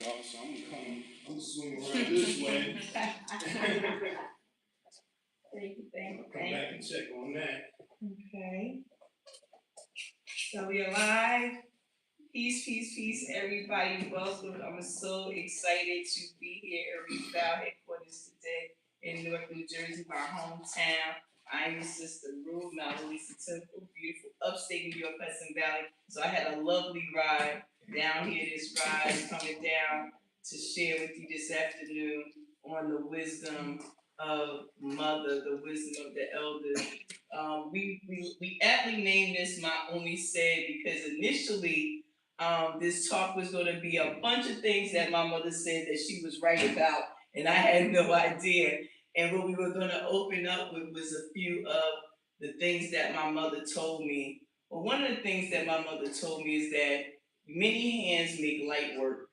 So I'm swinging around this way. Thank you. Come back and check on that. Okay. So we are live. Peace, peace, peace, everybody. Welcome. I'm so excited to be here at Refound headquarters today in Newark, New Jersey, my hometown. I'm your sister Rue, Mount Lisa Temple, beautiful upstate New York, Hudson Valley. So I had a lovely ride down here. This ride is coming down to share with you this afternoon on the wisdom of mother, the wisdom of the elders. We aptly named this My Only Said because initially this talk was going to be a bunch of things that my mother said that she was right about, and I had no idea. And what we were going to open up with was a few of the things that my mother told me. Well, one of the things that my mother told me is that many hands make light work.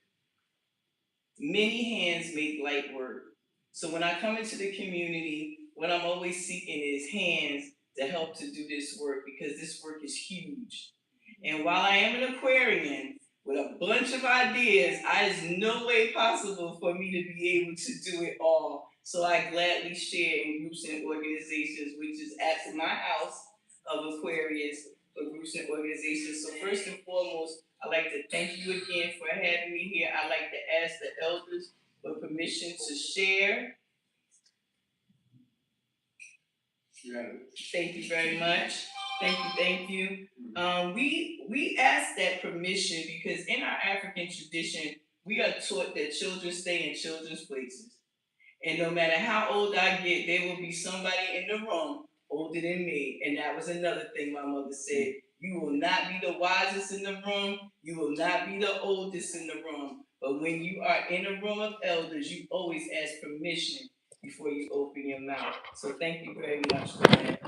Many hands make light work. So when I come into the community, what I'm always seeking is hands to help to do this work because this work is huge. And while I am an Aquarian with a bunch of ideas, is no way possible for me to be able to do it all. So I gladly share in groups and organizations, which is at my house of Aquarius for groups and organizations. So first and foremost, I'd like to thank you again for having me here. I'd like to ask the elders for permission to share. Thank you very much. Thank you, thank you. We ask that permission because in our African tradition, we are taught that children stay in children's places. And no matter how old I get, there will be somebody in the room older than me. And that was another thing my mother said. You will not be the wisest in the room. You will not be the oldest in the room. But when you are in a room of elders, you always ask permission before you open your mouth. So thank you very much for that.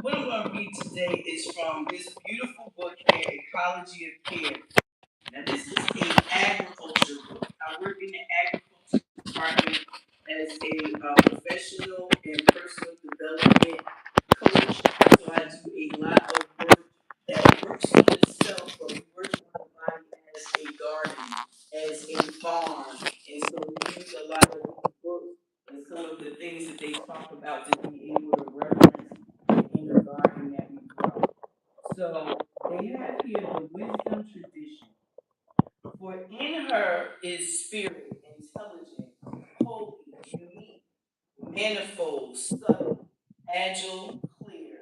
What I'm going to read today is from this beautiful book here, Ecology of Care. Now, this is an agriculture book. I work in the agriculture department as a professional and personal development coach. So I do a lot of work that works on the self, but we work on the body as a garden, as a farm. And so we use a lot of these books and some of the things that they talk about to be able to reference in the garden that we grow. So they have here the wisdom tradition. For in her is spirit, intelligent, holy, unique, manifold, subtle, agile, clear,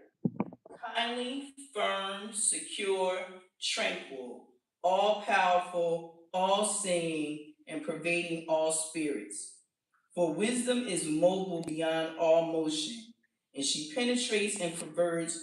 kindly, firm, secure, tranquil, all powerful, all seeing, and pervading all spirits. For wisdom is mobile beyond all motion, and she penetrates and pervades,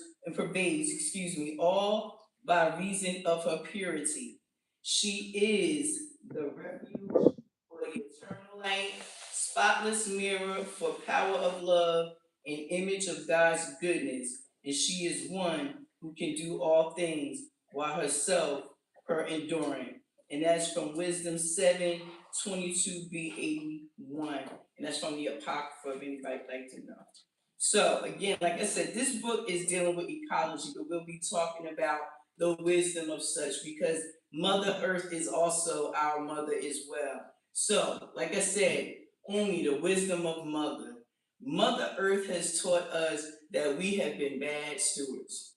all by reason of her purity. She is the refuge for the eternal light, spotless mirror for power of love, and image of God's goodness. And she is one who can do all things while herself her enduring. And that's from Wisdom 7:22b 81. And that's from the Apocrypha, if anybody'd like to know. So again, like I said, this book is dealing with ecology, but we'll be talking about the wisdom of such because Mother Earth is also our mother as well. So, like I said, only the wisdom of Mother. Mother Earth has taught us that we have been bad stewards.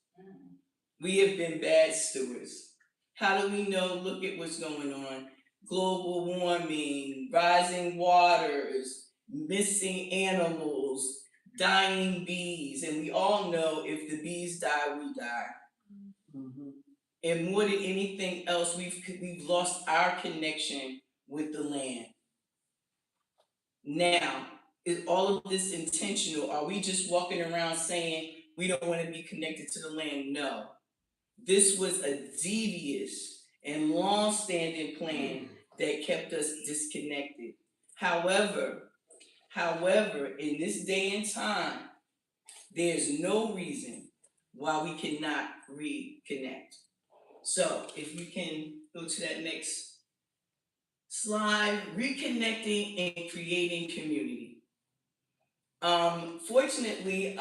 We have been bad stewards. How do we know? Look at what's going on. Global warming, rising waters, missing animals, dying bees. And we all know if the bees die, we die. Mm-hmm. And more than anything else, we've lost our connection with the land. Now, is all of this intentional? Are we just walking around saying we don't want to be connected to the land? No. This was a devious and long-standing plan that kept us disconnected. However, in this day and time, there's no reason why we cannot reconnect. So if you can go to that next slide, reconnecting and creating community. Fortunately,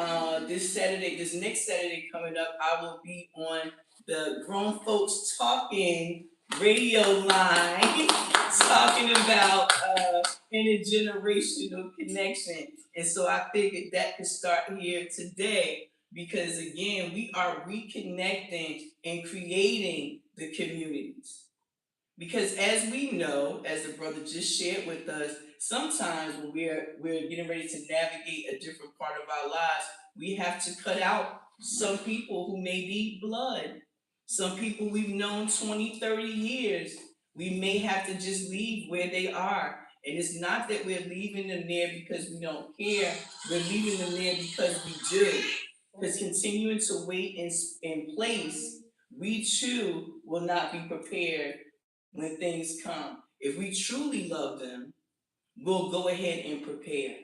this next Saturday coming up, I will be on the Grown Folks Talking radio line talking about intergenerational connection. And so I figured that could start here today because, again, we are reconnecting and creating the communities. Because as we know, as the brother just shared with us, sometimes when we're getting ready to navigate a different part of our lives, we have to cut out some people who may be blood. Some people we've known 20, 30 years. We may have to just leave where they are. And it's not that we're leaving them there because we don't care. We're leaving them there because we do. Because continuing to wait in place, we too will not be prepared when things come. If we truly love them, we'll go ahead and prepare.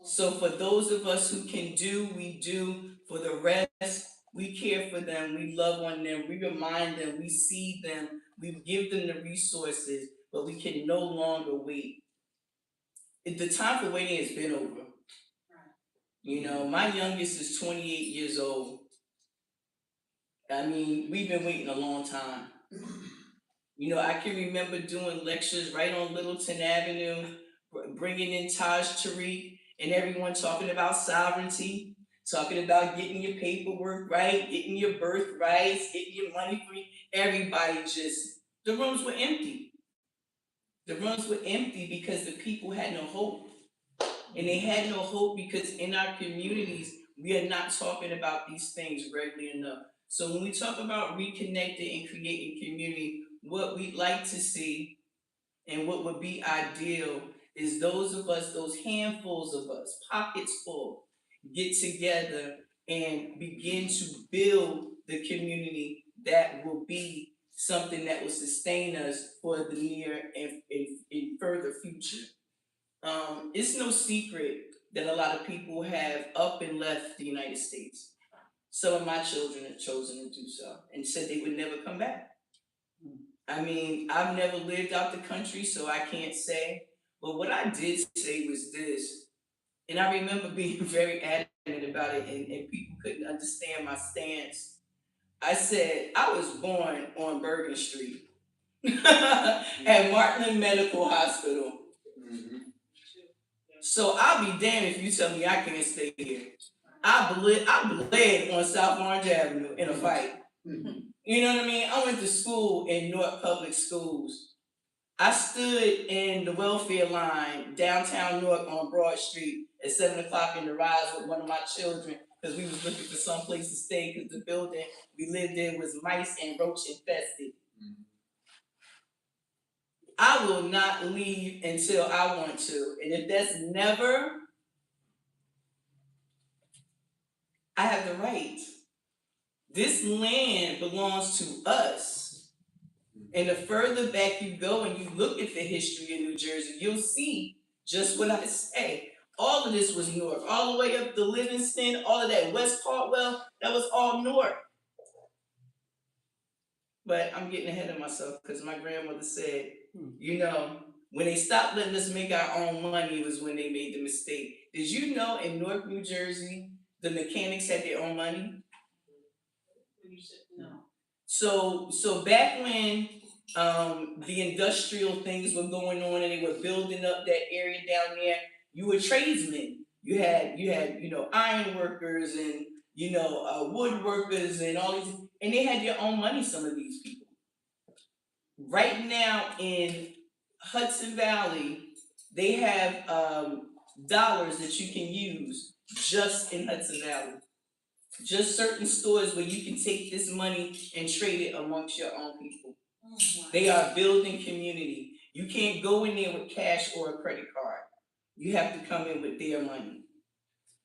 So for those of us who can do, we do. For the rest, we care for them, we love on them, we remind them, we see them, we give them the resources, but we can no longer wait. The time for waiting has been over. You know, my youngest is 28 years old. I mean, we've been waiting a long time. You know, I can remember doing lectures right on Littleton Avenue, bringing in Taj Tariq and everyone talking about sovereignty, talking about getting your paperwork right, getting your birthrights, getting your money free. Everybody just, the rooms were empty. The rooms were empty because the people had no hope. And they had no hope because in our communities, we are not talking about these things regularly enough. So when we talk about reconnecting and creating community, what we'd like to see and what would be ideal is those of us, those handfuls of us, pockets full, get together and begin to build the community that will be something that will sustain us for the near and further future. It's no secret that a lot of people have up and left the United States. Some of my children have chosen to do so and said they would never come back. I mean, I've never lived out the country, so I can't say. But what I did say was this, and I remember being very adamant about it, and people couldn't understand my stance. I said, I was born on Bergen Street at Martland Medical Hospital. So I'll be damned if you tell me I can't stay here. I bled on South Orange Avenue in a fight. You know what I mean? I went to school in Newark Public Schools. I stood in the welfare line downtown Newark on Broad Street at 7 o'clock in the rise with one of my children because we was looking for some place to stay because the building we lived in was mice and roach infested. I will not leave until I want to. And if that's never, I have the right. This land belongs to us. And the further back you go and you look at the history of New Jersey, you'll see just what I say. All of this was Newark, all the way up to Livingston, all of that West Caldwell, that was all Newark. But I'm getting ahead of myself because my grandmother said, you know, when they stopped letting us make our own money was when they made the mistake. Did you know in Newark, New Jersey, the mechanics had their own money? No. So back when the industrial things were going on and they were building up that area down there, you were tradesmen. You had iron workers and woodworkers and all these, and they had their own money. Some of these people. Right now in Hudson Valley, they have dollars that you can use just in Hudson Valley. Just certain stores where you can take this money and trade it amongst your own people. Oh, wow. They are building community. You can't go in there with cash or a credit card. You have to come in with their money.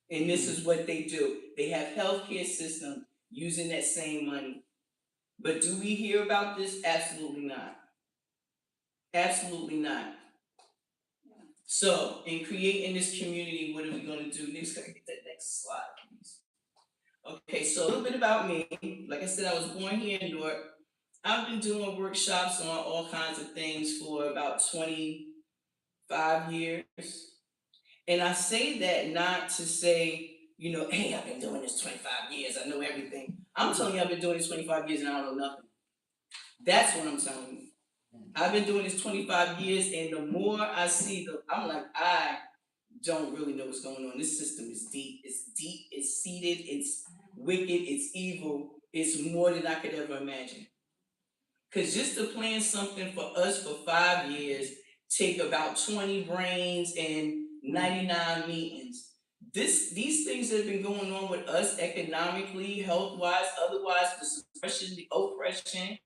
And this is what they do. They have healthcare system using that same money. But do we hear about this? Absolutely not. Absolutely not. So, in creating this community, what are we going to do? Next, can I get that next slide, please? Okay, so a little bit about me. Like I said, I was born here in Newark. I've been doing workshops on all kinds of things for about 25 years. And I say that not to say, hey, I've been doing this 25 years, I know everything. I'm telling you, I've been doing this 25 years and I don't know nothing. That's what I'm telling you. I've been doing this 25 years, and the more I see I'm like, I don't really know what's going on. This system is deep. It's deep. It's seated. It's wicked. It's evil. It's more than I could ever imagine. Because just to plan something for us for 5 years take about 20 brains and 99 meetings. These things that have been going on with us economically, health wise, otherwise, the suppression, the oppression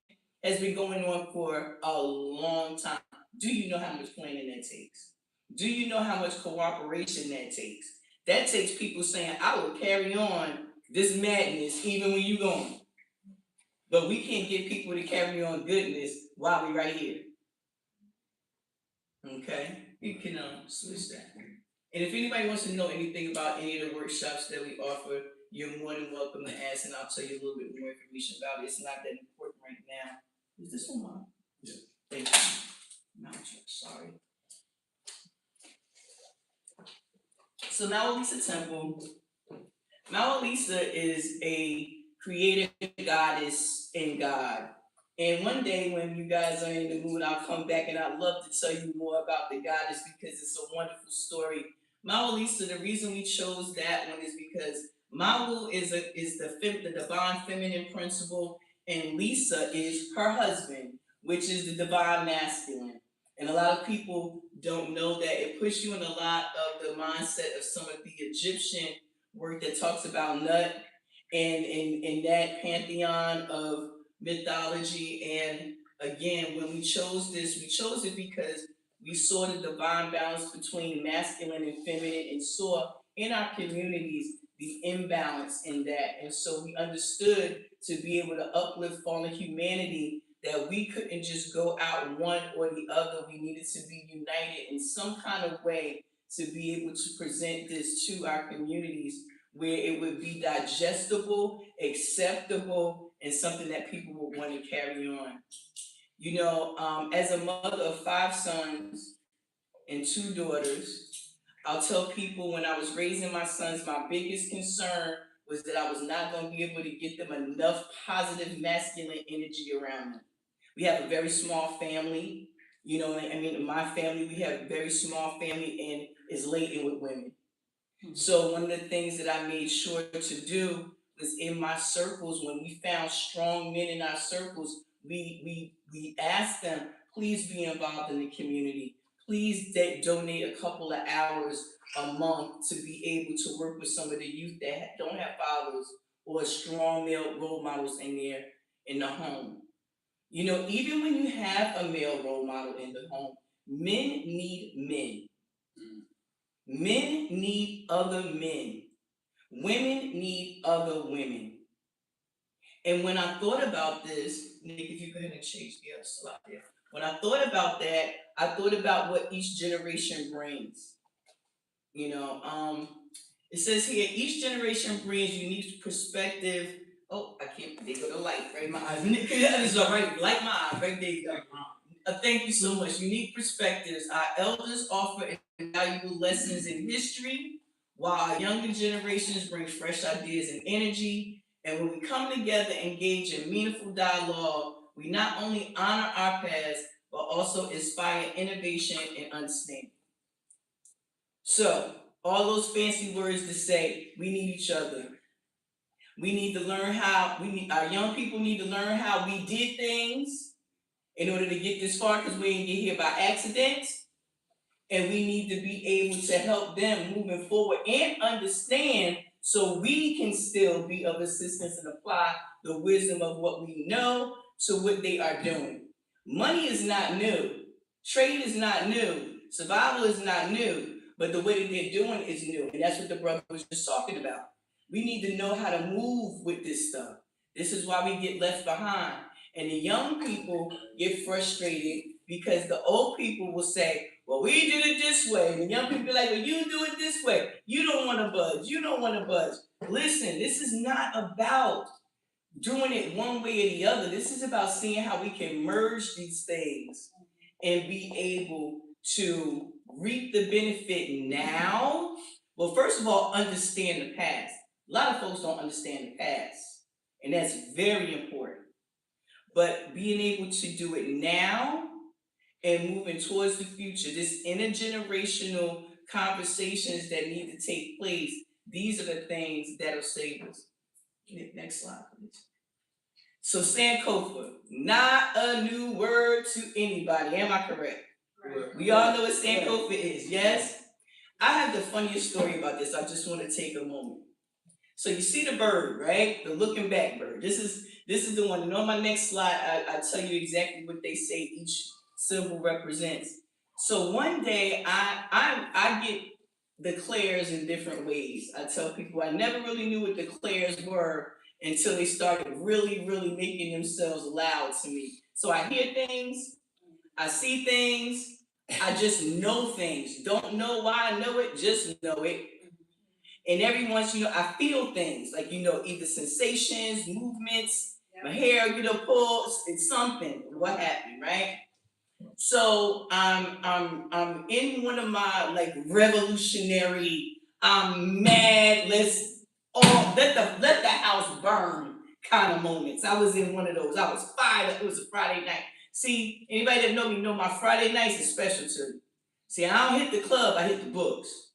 has been going on for a long time. Do you know how much planning that takes? Do you know how much cooperation that takes? That takes people saying, I will carry on this madness even when you're gone. But we can't get people to carry on goodness while we right here. Okay? You can switch that. And if anybody wants to know anything about any of the workshops that we offer, you're more than welcome to ask, and I'll tell you a little bit more information about it. It's not that important right now. Is this one mine? Yeah. Thank you. No, sorry. So now Lisa Temple. Mount Lisa is a creative goddess in God. And one day when you guys are in the mood, I'll come back and I'd love to tell you more about the goddess because it's a wonderful story. Mount Lisa, the reason we chose that one is because Mawu is the divine feminine principle, and Lisa is her husband, which is the divine masculine. And a lot of people don't know that. It puts you in a lot of the mindset of some of the Egyptian work that talks about Nut and in that pantheon of mythology. And again, when we chose this, we chose it because we saw the divine balance between masculine and feminine and saw in our communities the imbalance in that. And so we understood to be able to uplift fallen humanity that we couldn't just go out one or the other. We needed to be united in some kind of way to be able to present this to our communities where it would be digestible, acceptable, and something that people would want to carry on. You know, as a mother of 5 sons and 2 daughters, I'll tell people when I was raising my sons, my biggest concern was that I was not going to be able to get them enough positive masculine energy around them. We have a very small family. You know, I mean, in my family, we have a very small family and it's laden with women. So one of the things that I made sure to do was in my circles, when we found strong men in our circles, we asked them, please be involved in the community. Please donate a couple of hours a month to be able to work with some of the youth that don't have fathers or strong male role models in the home. You know, even when you have a male role model in the home, men need men. Men need other men. Women need other women. And when I thought about this, Nick, if you go ahead and change the other slide there. When I thought about that, I thought about what each generation brings. You know, it says here, each generation brings unique perspective. Oh, I can't, they go to light, right? My eyes. It's all right, light my eye, right there you go. Thank you so much. Unique perspectives. Our elders offer invaluable lessons in history, while our younger generations bring fresh ideas and energy. And when we come together, engage in meaningful dialogue, we not only honor our past, but also inspire innovation and understanding. So, all those fancy words to say, we need each other. We need to learn how, our young people need to learn how we did things in order to get this far, because we didn't get here by accident. And we need to be able to help them moving forward and understand so we can still be of assistance and apply the wisdom of what we know to what they are doing. Money is not new. Trade is not new. Survival is not new. But the way that they're doing is new. And that's what the brother was just talking about. We need to know how to move with this stuff. This is why we get left behind. And the young people get frustrated because the old people will say, well, we did it this way. And the young people are like, well, you do it this way. You don't want to budge. You don't want to budge. Listen, this is not about doing it one way or the other. This is about seeing how we can merge these things and be able to reap the benefit now. Well, first of all, understand the past. A lot of folks don't understand the past, and that's very important. but being able to do it now and moving towards the future, this intergenerational conversations that need to take place, these are the things that'll save us. Next slide, please. So Sankofa, not a new word to anybody. Am I correct? Right. We all know what Sankofa is, yes? I have the funniest story about this. I just want to take a moment. So you see the bird, right? The looking back bird. This is the one. And on my next slide, I tell you exactly what they say each symbol represents. So one day I get declares in different ways. I tell people I never really knew what declares were until they started really, really making themselves loud to me. So I hear things, I see things, I just know things. Don't know why I know it, just know it. And every once, I feel things like, either sensations, movements, my hair, pulls, it's something, what happened, right? So I'm in one of my like revolutionary, I'm mad, let's all let the house burn kind of moments. I was in one of those. I was fired up. It was a Friday night. See, anybody that know me know my Friday nights is special to me. See, I don't hit the club, I hit the books.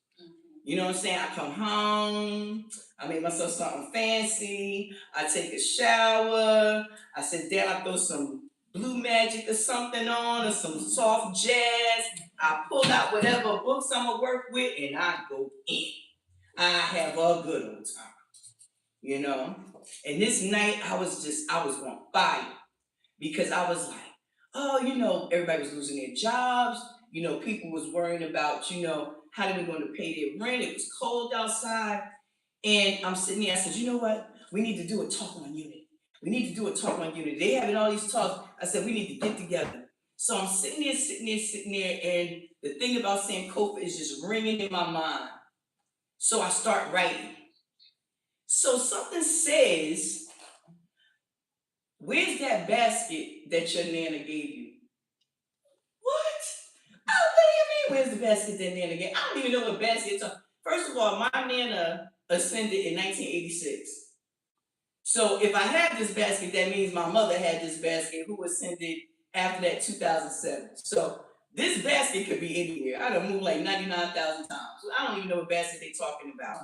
You know what I'm saying? I come home, I make myself something fancy, I take a shower, I sit down, I throw some Blue Magic or something on, or some soft jazz. I pull out whatever books I'm gonna work with, and I go in. I have a good old time, And this night, I was on fire because I was like, oh, everybody was losing their jobs. People was worrying about, how they were going to pay their rent. It was cold outside. And I'm sitting there, I said, you know what? We need to do a talk on unity. We need to do a talk on unity. They having all these talks. I said, we need to get together. So I'm sitting there, and the thing about saying Kofa is just ringing in my mind. So I start writing. So something says, where's that basket that your Nana gave you? What? Oh, what do you mean, where's the basket that Nana gave? I don't even know what baskets are. First of all, my Nana ascended in 1986. So if I have this basket, that means my mother had this basket who ascended after that 2007. So this basket could be anywhere. I done moved like 99,000 times. So I don't even know what basket they're talking about.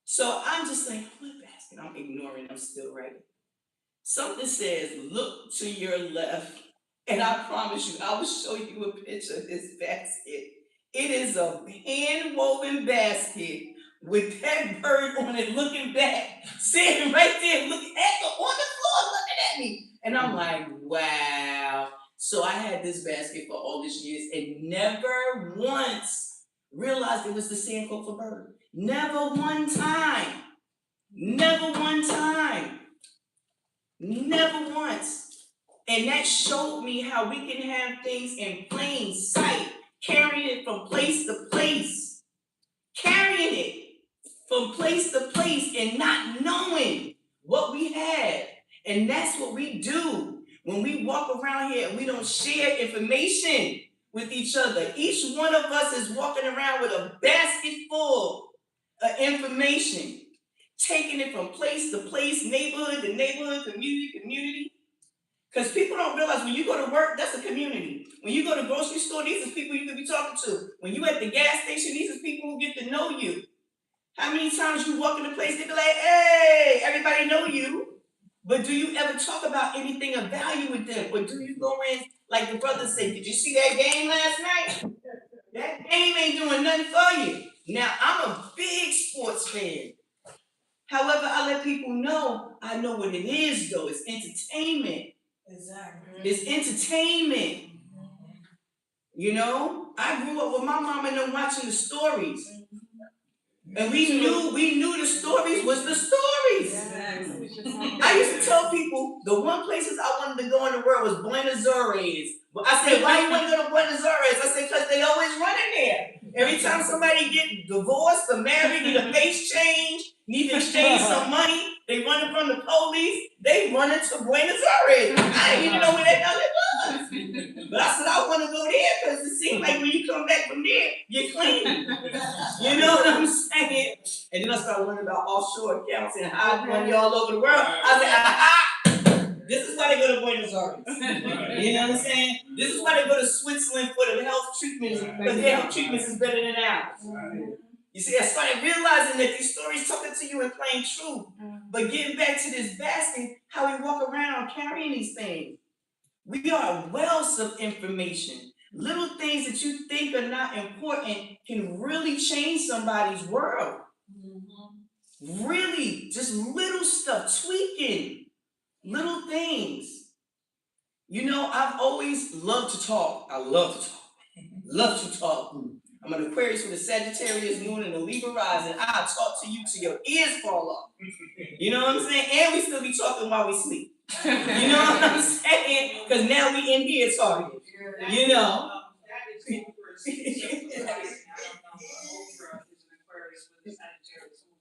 So I'm just like, what basket? I'm ignoring, I'm still writing. Something says, look to your left. And I promise you, I will show you a picture of this basket. It is a hand-woven basket with that bird on it looking back, sitting right there, looking on the floor, looking at me. And I'm like, wow. So I had this basket for all these years and never once realized it was the Sankofa bird. Never one time. Never one time. Never once. And that showed me how we can have things in plain sight, carrying it from place to place, carrying it from place to place and not knowing what we have. And that's what we do when we walk around here and we don't share information with each other. Each one of us is walking around with a basket full of information, taking it from place to place, neighborhood to neighborhood, community to community. Because people don't realize when you go to work, that's a community. When you go to the grocery store, these are people you could be talking to. When you at the gas station, these are people who get to know you. How many times you walk in a place, they be like, hey, everybody know you. But do you ever talk about anything of value with them? Or do you go in, like the brother said, did you see that game last night? That game ain't doing nothing for you. Now, I'm a big sports fan. However, I let people know, I know what it is, though. It's entertainment. Exactly. It's entertainment. I grew up with my mom and them watching the stories. And we knew the stories was the stories. I used to tell people the one places I wanted to go in the world was Buenos Aires. I said, why you want to go to Buenos Aires? I said, because they always running there. Every time somebody get divorced or married, need a face change, need to exchange some money, they running from the police, they running to Buenos Aires. I didn't even know where the hell it was. But I said, I want to go there because it seems like when you come back from there, you're clean. You know what I'm saying? And then I started learning about offshore accounts and hiding money all over the world. I said, aha! This is why they go to Buenos Aires. You know what I'm saying? This is why they go to Switzerland for the health treatments, because their health treatments is better than ours. You see, I started realizing that these stories talking to you in plain truth. But getting back to this basket, how we walk around carrying these things. We are wells of information. Little things that you think are not important can really change somebody's world. Really, just little stuff, tweaking, little things. You know, I've always loved to talk. I love to talk. Love to talk. I'm an Aquarius with a Sagittarius moon and a Libra rising. I'll talk to you till your ears fall off. You know what I'm saying? And we still be talking while we sleep. You know what I'm saying? Because now we in here talking. You know.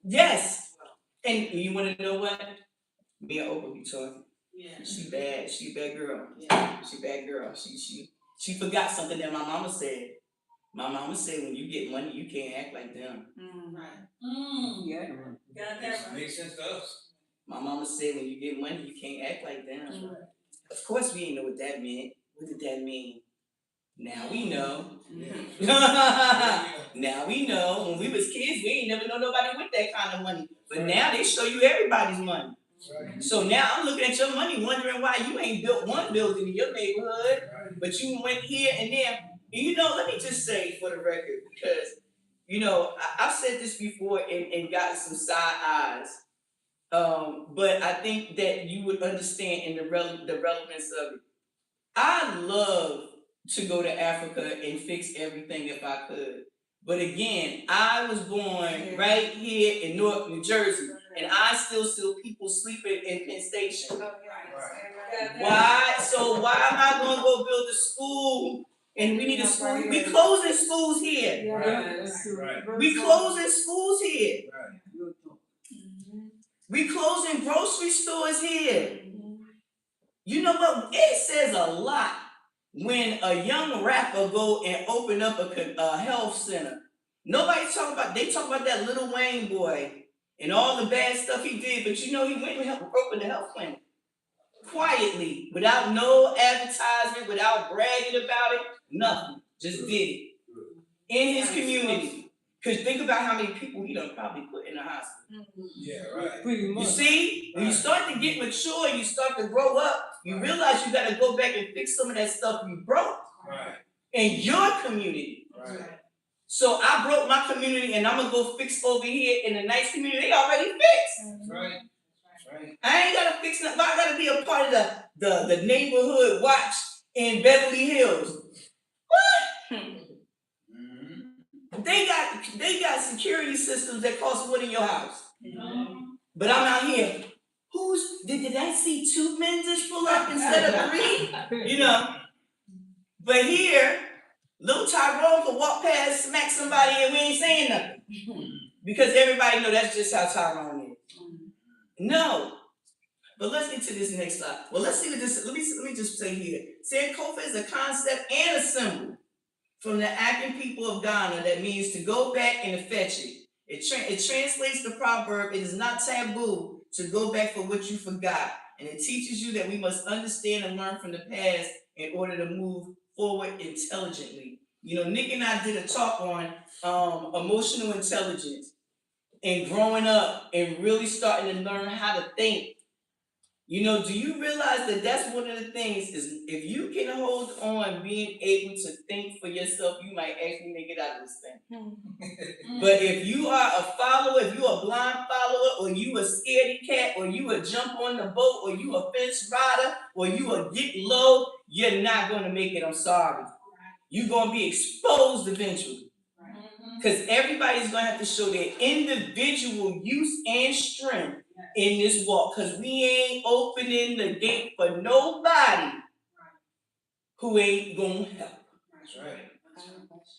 Yes. And you want to know what? Me and Oprah be talking. Yeah. She bad. She a bad girl. Yeah. She a bad girl. She forgot something that my mama said. My mama said, when you get money, you can't act like them. Right. Yeah. Got that right. Makes sense to us. My mama said, when you get money, you can't act like them. Right. Of course, we didn't know what that meant. What did that mean? Now we know. Now we know. When we was kids, we ain't never know nobody with that kind of money. But now they show you everybody's money. Right. So now I'm looking at your money, wondering why you ain't built one building in your neighborhood, but you went here and there. And you know, let me just say for the record, because, you know, I've said this before and gotten some side eyes. But I think that you would understand in the relevance of it. I love to go to Africa and fix everything if I could. But again, I was born right here in Newark, New Jersey, and I still see people sleeping in Penn Station. Why? So why am I going to go build a school? And we need a school. We closing schools here. Right. We closing schools here. Right. We closing grocery stores here. You know what? It says a lot when a young rapper go and open up a health center. Nobody's talking about. They talk about that Lil Wayne boy and all the bad stuff he did. But you know he went and opened a health clinic quietly, without no advertisement, without bragging about it. Nothing. Just did it in his community. Because think about how many people he done probably put in the hospital. Yeah, right. You see, when you start to get mature, you start to grow up, you realize you got to go back and fix some of that stuff you broke in your community. Right. So I broke my community, and I'm going to go fix over here in a nice community they already fixed. Right. Right. I ain't gotta fix nothing. I gotta be a part of the neighborhood watch in Beverly Hills. What? They got security systems that cost more than your house. But I'm out here. Did I see 2 men just pull up instead of 3? You know. But here, little Tyrone could walk past, smack somebody, and we ain't saying nothing. Because everybody know that's just how Tyrone is. No. But let's get to this next slide. Well, let's see what this. Let me just say here. Sankofa is a concept and a symbol from the Akan people of Ghana that means to go back and to fetch it. It translates the proverb, it is not taboo to go back for what you forgot. And it teaches you that we must understand and learn from the past in order to move forward intelligently. You know, Nick and I did a talk on emotional intelligence and growing up and really starting to learn how to think. You know, do you realize that that's one of the things is if you can hold on being able to think for yourself, you might actually make it out of this thing. But if you are a follower, if you're a blind follower, or you a scaredy cat, or you a jump on the boat, or you a fence rider, or you a get low, you're not going to make it. I'm sorry. You're going to be exposed eventually. Because everybody's going to have to show their individual use and strength in this walk. Because we ain't opening the gate for nobody who ain't going to help. That's right.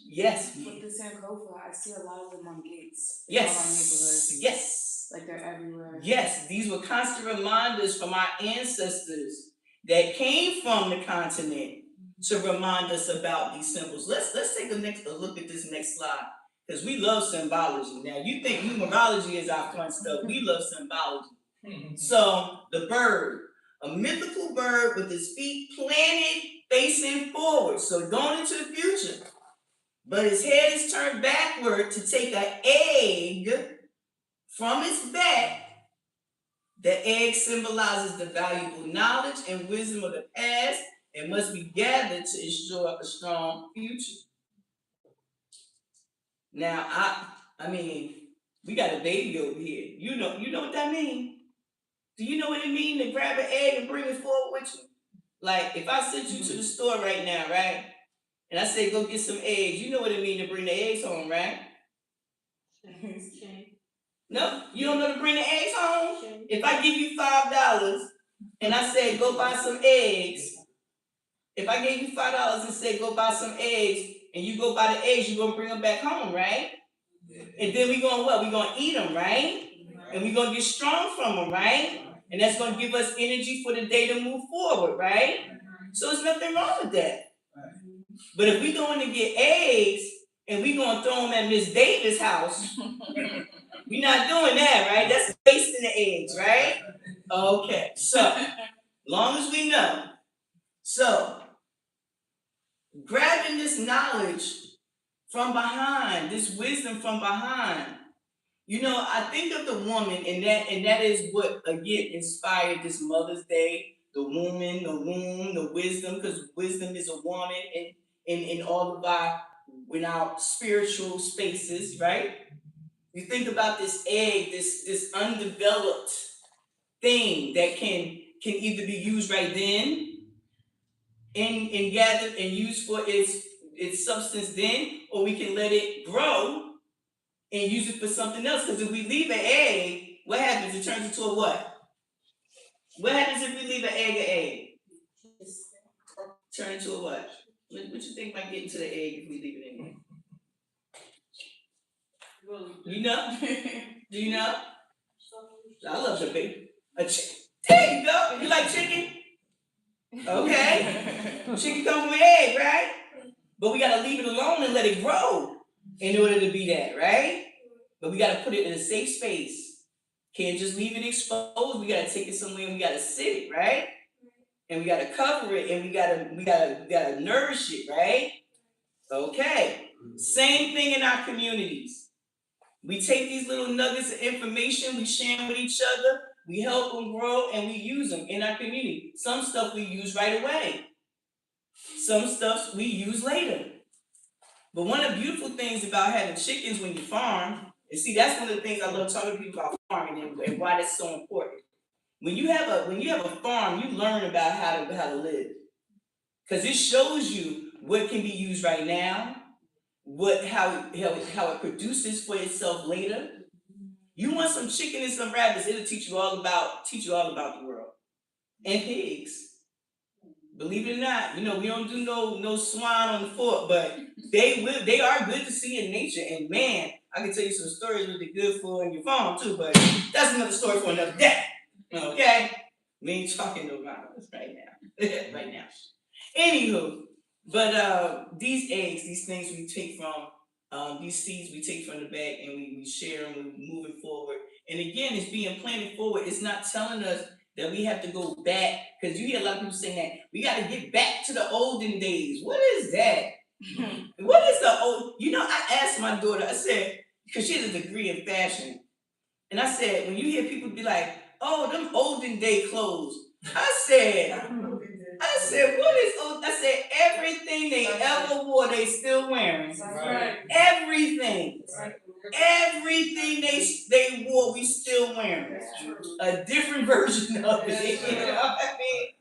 Yes. With the Sankofa, I see a lot of them on gates. Yes. Yes. Like they're everywhere. Yes. These were constant reminders from our ancestors that came from the continent to remind us about these symbols. Let's take a look at this next slide. Because we love symbology. Now, you think numerology is our fun stuff. We love symbology. So, the bird. A mythical bird with its feet planted facing forward, so going into the future. But its head is turned backward to take an egg from its back. The egg symbolizes the valuable knowledge and wisdom of the past and must be gathered to ensure a strong future. Now, I mean, we got a baby over here. You know what that means? Do you know what it means to grab an egg and bring it forward with you? Like, if I sent you to the store right now, right? And I say, go get some eggs, you know what it means to bring the eggs home, right? No? You don't know to bring the eggs home? If I give you $5 and I say, go buy some eggs, if I gave you $5 and say, go buy some eggs, and you go buy the eggs, you're going to bring them back home, right? And then we're going to what? We're going to eat them, right? And we're going to get strong from them, right? And that's going to give us energy for the day to move forward, right? So there's nothing wrong with that. But if we're going to get eggs and we're going to throw them at Miss Davis' house, we're not doing that, right? That's wasting the eggs, right? Okay, so long as we know. So, grabbing this knowledge from behind, this wisdom from behind. You know, I think of the woman, and that is what again inspired this Mother's Day. The woman, the womb, the wisdom, because wisdom is a woman in all of our spiritual spaces, right? You think about this egg, this undeveloped thing that can either be used right then and gathered and used for its substance then, or we can let it grow and use it for something else. Because if we leave an egg, what happens? It turns into a what? What happens if we leave an egg? Turn into a what? What you think might get into the egg if we leave it in there? You know? Do you know? I love the baby. A chicken. There you go. You like chicken? Okay. Chicken comes with egg, right? But we gotta leave it alone and let it grow in order to be that, right? But we gotta put it in a safe space. Can't just leave it exposed. We gotta take it somewhere and we gotta sit it, right? And we gotta cover it and we gotta nourish it, right? Okay. Same thing in our communities. We take these little nuggets of information, we share them with each other, we help them grow, and we use them in our community. Some stuff we use right away. Some stuff we use later. But one of the beautiful things about having chickens when you farm, and see, that's one of the things I love talking to people about farming and why that's so important. When you have a farm, you learn about how to live. Because it shows you what can be used right now, how it produces for itself later. You want some chicken and some rabbits, it'll teach you all about the world. And pigs. Believe it or not, you know, we don't do no swine on the fork, but they are good to see in nature. And man, I can tell you some stories what they're good for in your farm too, but that's another story for another day. Okay? We ain't talking no violence right now. Right now. Anywho, but these eggs, these things we take from, these seeds we take from the bag and we share them, we're moving forward. And again, it's being planted forward. It's not telling us that we have to go back, because you hear a lot of people saying that we got to get back to the olden days. What is that? What is the old? You know, I asked my daughter, I said, because she has a degree in fashion, and I said, when you hear people be like, oh, them olden day clothes, I said, what is old? I said, everything they ever wore, they still wearing. Right. Everything. Right. Everything they wore, we still wearing. A different version of it. You know what I mean?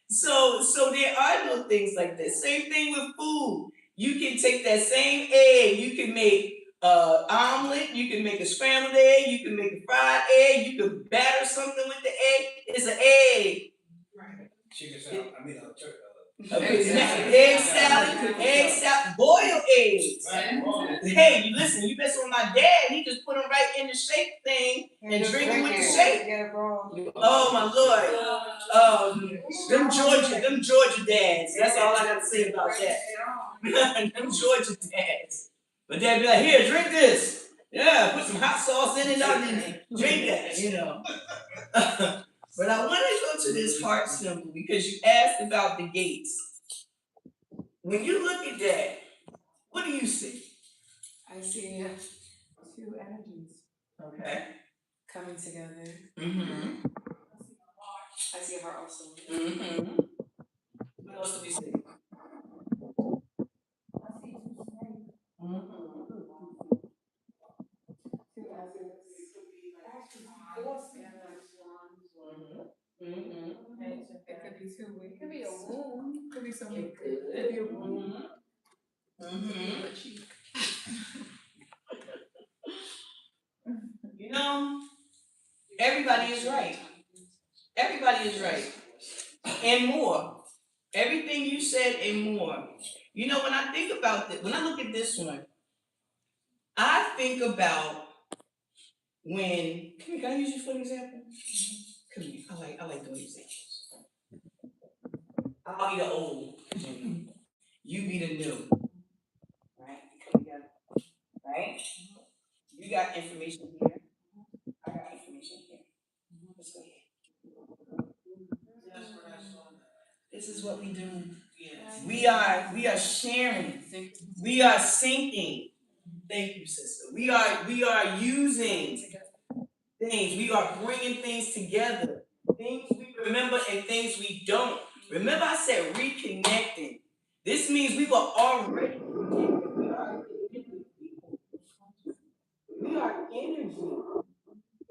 So there are no things like that. Same thing with food. You can take that same egg, you can make omelet, you can make a scrambled egg, you can make a fried egg, you can batter something with the egg. It's an egg. Right. Chicken salad. Egg salad, boiled eggs. Right. Hey, you listen, you mess with my dad, he just put them right in the shake thing and drink it with the shake. Oh my Lord. Them Georgia dads. That's all I got to say about that. Them Georgia dads. But they'd be like, here, drink this. Yeah, put some hot sauce in it, drink that, you know. But I want to go to this heart symbol because you asked about the gates. When you look at that, what do you see? I see two energies Okay. coming together. Mm-hmm. I see a heart also. Mm-hmm. What else do we see? Mm-hmm. Two essence could be like force Mm-hmm. It could be two ways. It could be a womb. It could be something. It could. It could be a womb. Mm-hmm. A cheek. You know, everybody is right. Everybody is right. And more. Everything you said and more. You know, when I think about this, when I look at this one, I think about when, can I use you for an example? Come here, I like doing examples. I'll be the old, you be the new, right? We come together, right? You got information here, I got information here. Let's go ahead. This is what we do. Yes. We are sharing. We are syncing. Thank you, sister. We are using things. We are bringing things together. Things we remember and things we don't. Remember, I said reconnecting. This means we were already connected. We are energy.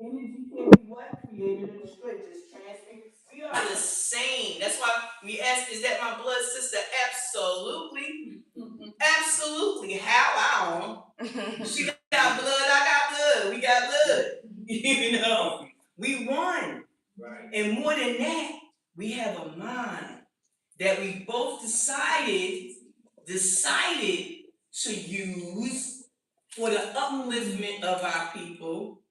Energy can be what? Created and destroyed. Just transferring. We are the same. That's why we ask, is that my blood sister? Absolutely. Absolutely. How I don't. She got blood, I got blood. We got blood. You know, we won. Right. And more than that, we have a mind that we both decided to use for the upliftment of our people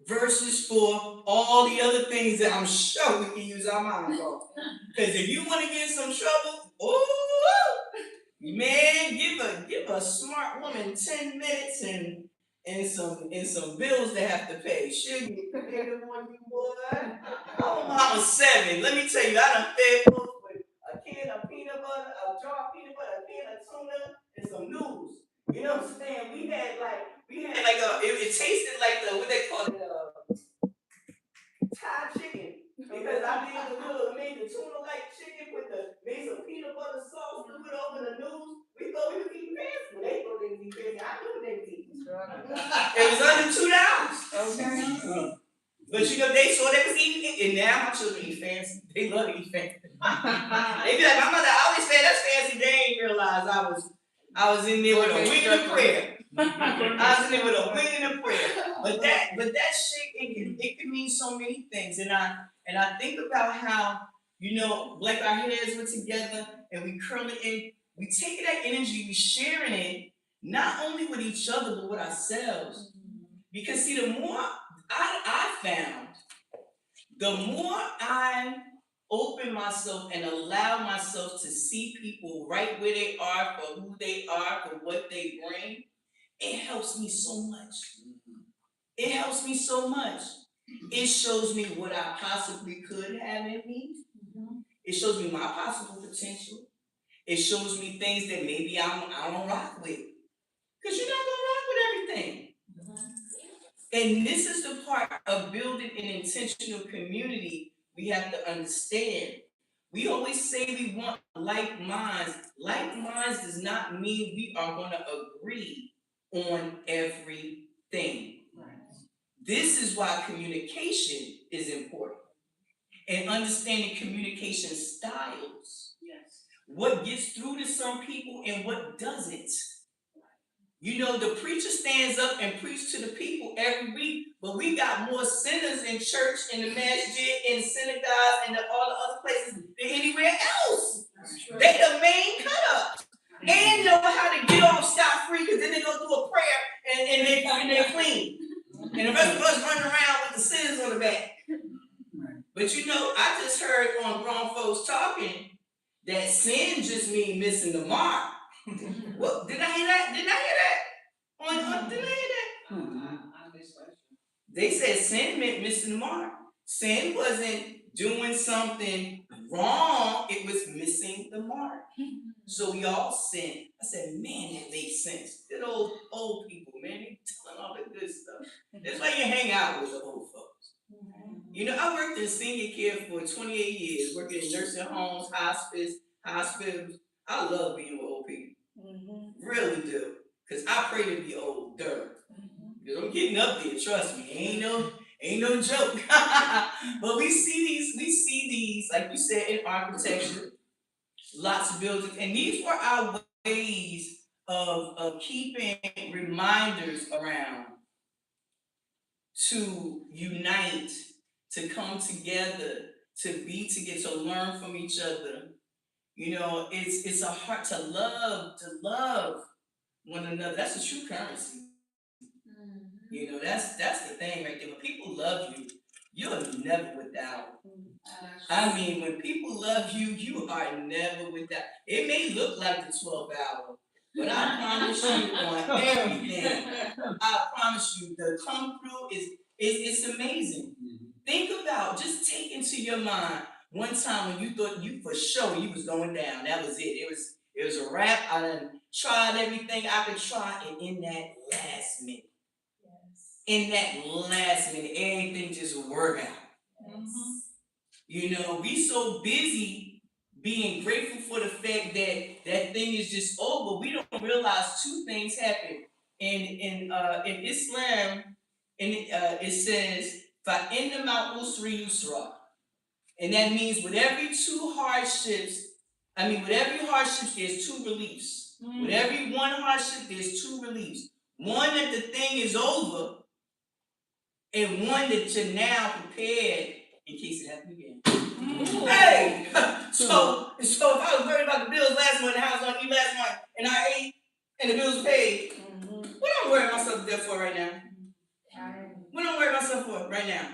versus for all the other things that I'm sure we can use our mind for. Because if you want to get in some trouble, oh, man, give a smart woman 10 minutes and some bills they have to pay. She'll get creative on you, boy. Oh, mama 7. Let me tell you, I done fed folks with a can of peanut butter, a jar of peanut butter, a can of tuna, and some noodles. You know what I'm saying? We had like it tasted like what they call it, Thai chicken. Because I made the tuna like chicken made some peanut butter sauce, threw it over the noodles. We thought we was eating fancy. They thought they was eating fancy. I knew they was eating. It was under $2. Okay. But you know, they saw they was eating it, and now my children eat fancy. They love to eat fancy. They be like, my mother always said that's fancy. They ain't realize I was in there with a wing and a prayer. I was in there with a wing and a prayer. But that shit, it can mean so many things. And I think about how, you know, like our heads were together and we curl it in, we take that energy, we sharing it, not only with each other, but with ourselves. Because see, the more I found, the more I open myself and allow myself to see people right where they are, for who they are, for what they bring, it helps me so much. It helps me so much. It shows me what I possibly could have in me. It shows me my possible potential. It shows me things that maybe I don't rock with. Because you're not going to rock with everything. And this is the part of building an intentional community we have to understand. We always say we want like minds. Like minds does not mean we are going to agree on everything. This is why communication is important. And understanding communication styles. Yes. What gets through to some people and what doesn't. You know, the preacher stands up and preaches to the people every week, but we got more sinners in church, in the masjid, in synagogues, and all the other places than anywhere else. They the main cut-ups. And know how to get off scot-free because then they go through a prayer and they're clean. And the rest of us running around with the sins on the back. But you know, I just heard on grown folks talking that sin just means missing the mark. What? Did I hear that? Did I hear that? Did I hear that? They said sin meant missing the mark. Sin wasn't doing something wrong, it was missing the mark. So we all sinned. I said, man, that makes sense. Good old people, man, they telling all the good stuff. That's why you hang out with the old folks. You know, I worked in senior care for 28 years, working in nursing homes, hospitals. I love being with old people. Really do. Because I pray to be older. Because I'm getting up there, trust me. Ain't no joke. But we see these, like you said, in architecture, lots of buildings, and these were our ways of keeping reminders around to unite, to come together, to be together, to learn from each other. You know, it's a heart to love one another. That's a true currency. You know, that's the thing right there. When people love you, you're never without. I mean, when people love you, you are never without. It may look like the 12th hour, but I promise you on everything. I promise you, the come through is it's amazing. Think about, just take into your mind one time when you thought you for sure you was going down. That was it. It was a wrap. I done tried everything I could try, and in that last minute, everything just worked out. You know, we so busy being grateful for the fact that that thing is just over. We don't realize two things happen in Islam. And it says "Fa'inna ma'al usri yusra," and that means with every hardship, there's two reliefs. With every one hardship, there's two reliefs. One that the thing is over, and one that you're now prepared in case it happens again. Hey! So if I was worried about the bills last month, the house on eat last month, and I ate, and the bills paid, what am I worrying myself to death for right now? What am I worrying myself for right now?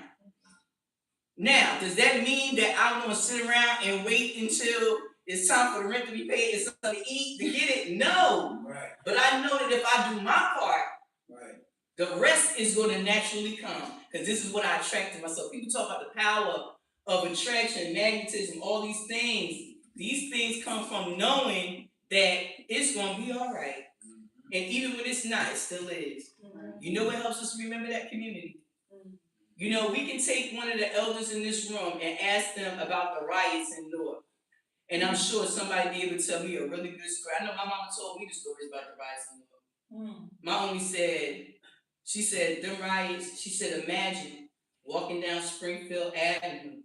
Now, does that mean that I'm going to sit around and wait until it's time for the rent to be paid and something to eat to get it? No. Right. But I know that if I do my part, right, the rest is going to naturally come. Because this is what I attract to myself. People talk about the power of attraction, magnetism, all these things. These things come from knowing that it's going to be all right. And even when it's not, it still is. You know what helps us remember that community? You know, we can take one of the elders in this room and ask them about the riots in North. And I'm sure somebody be able to tell me a really good story. I know my mama told me the stories about the riots in North. My only said, she said, them riots, she said, imagine walking down Springfield Avenue.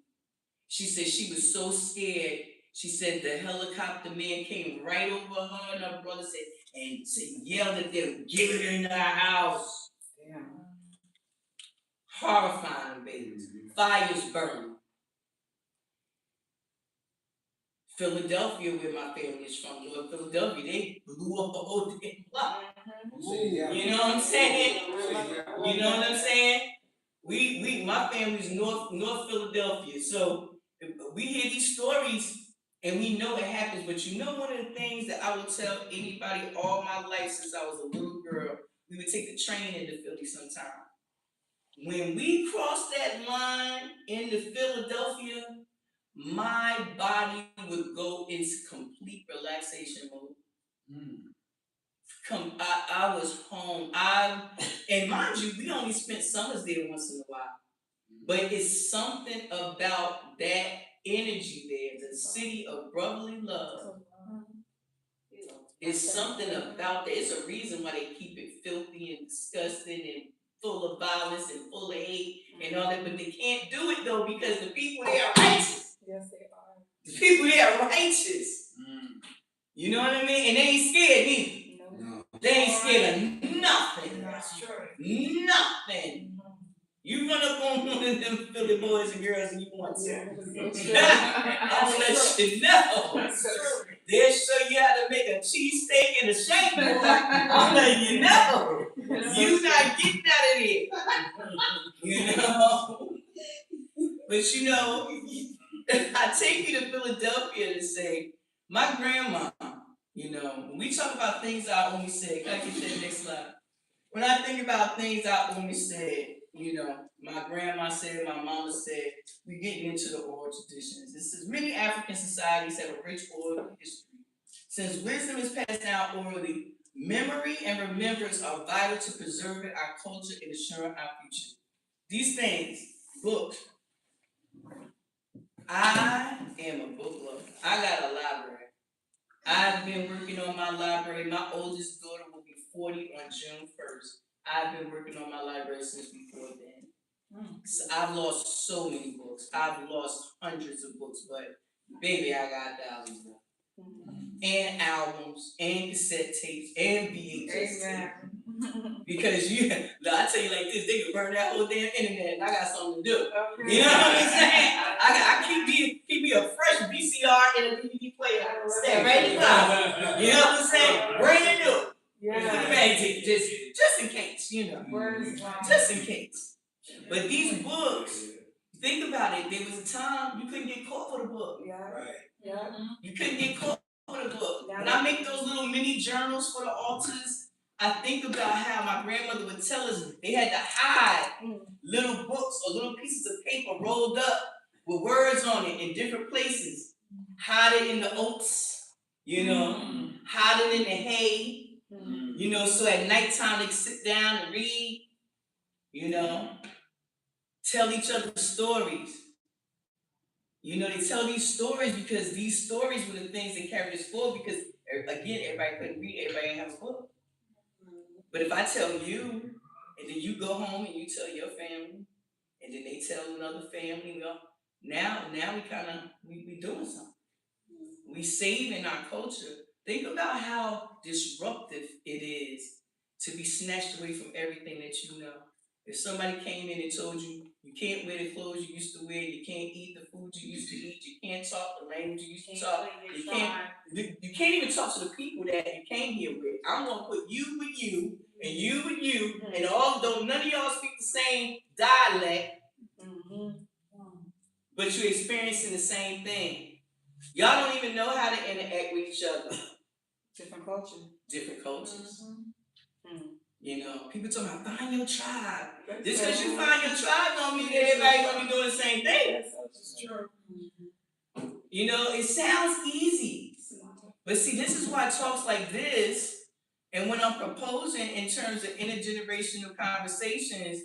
She said she was so scared. She said the helicopter man came right over her and her brother and yelled at them, "Give it in the house." Yeah. Horrifying, babies. Fires burning. Philadelphia, where my family is from, North Philadelphia, they blew up the whole damn block. You know what I'm saying? You know what I'm saying? My family's North Philadelphia, so we hear these stories and we know it happens. But you know, one of the things that I will tell anybody all my life since I was a little girl, we would take the train into Philly sometime. When we crossed that line into Philadelphia, my body would go into complete relaxation mode. I was home. And mind you, we only spent summers there once in a while. But it's something about that energy there, the city of brotherly love. It's something about that. It's a reason why they keep it filthy and disgusting and full of violence and full of hate and all that. But they can't do it though because the people there are righteous. Yes, they are. The people there are righteous. You know what I mean? And they ain't scared either. No. They ain't scared of nothing. That's true. Nothing. You run up on one of them Philly boys and girls and you want to. I'll let you know. They'll show you how to make a cheesesteak and a shank, boy. I'm letting you know. You're not getting out of here. You know? But you know, I take you to Philadelphia to say, my grandma, you know, when we talk about things I only say, can I get that next slide? when I think about things I always said, my grandma said, my mama said, we getting into the oral traditions. This is many African societies have a rich oral history. Since wisdom is passed down orally, memory and remembrance are vital to preserving our culture and ensuring our future. These things, books. I am a book lover. I got a library. I've been working on my library. My oldest daughter will be 40 on June 1st. I've been working on my library since before then. So I've lost so many books. I've lost hundreds of books, but baby, I got thousands more. And albums, and cassette tapes, and VHS tapes. Because I tell you like this, they can burn that whole damn internet, and I got something to do. Okay. You know what I'm saying? I keep me a fresh VCR and a DVD player. Stay ready to go. You know what I'm saying? Brand new. Yeah. Just in case, just in case. But these books, think about it. There was a time you couldn't get caught with a book. Yeah. Right. Yeah. You couldn't get caught with a book. When I make those little mini journals for the altars, I think about how my grandmother would tell us they had to hide little books or little pieces of paper rolled up with words on it in different places. Hide it in the oats, hide it in the hay, so at nighttime they could sit down and read, tell each other stories. They tell these stories because these stories were the things that carried us forward because, again, everybody couldn't read, everybody didn't have a book. But if I tell you, and then you go home and you tell your family, and then they tell another family, now we doing something. We saving our culture. Think about how disruptive it is to be snatched away from everything that you know. If somebody came in and told you you can't wear the clothes you used to wear, you can't eat the food you used to eat, you can't talk the language you used to talk, you can't even talk to the people that you came here with. I'm gonna put you with you and you with you, and none of y'all speak the same dialect, but you're experiencing the same thing. Y'all don't even know how to interact with each other. Different cultures. People talking about find your tribe. Just because you find your tribe don't mean that everybody's gonna be doing the same thing. That's true. It sounds easy. But see, this is why talks like this, and when I'm proposing in terms of intergenerational conversations,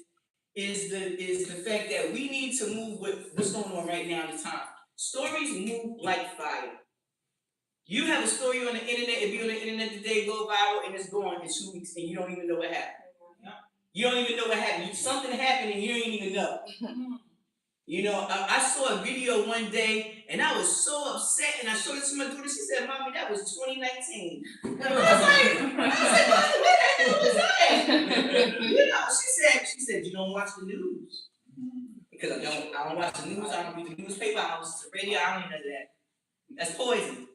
is the fact that we need to move with what's going on right now in the time. Stories move like fire. You have a story on the internet, it be on the internet today, go viral, and it's gone in 2 weeks, and you don't even know what happened. You don't even know what happened. Something happened, and you don't even know. I saw a video one day, and I was so upset, and I showed it to my daughter. She said, "Mommy, that was 2019." I was like, "What the hell was that?" She said, "You don't watch the news." Because I don't watch the news, I don't read the newspaper, I don't listen to the radio, I don't even know that. That's poison.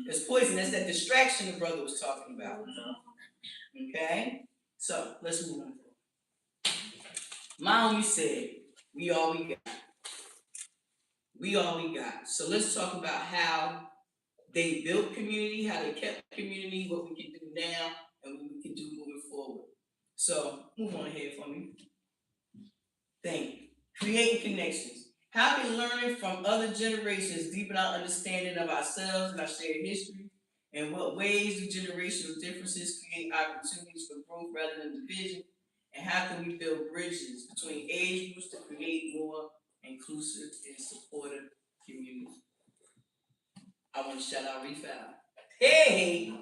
It's poison. That's that distraction the brother was talking about. Okay? So, let's move on. My homie said, we all we got. We all we got. So, let's talk about how they built community, how they kept community, what we can do now, and what we can do moving forward. So, move on ahead for me. Thank you. Creating connections. How can learning from other generations deepen our understanding of ourselves and our shared history? In what ways do generational differences create opportunities for growth rather than division? And how can we build bridges between age groups to create more inclusive and supportive communities? I want to shout out Refound. Hey!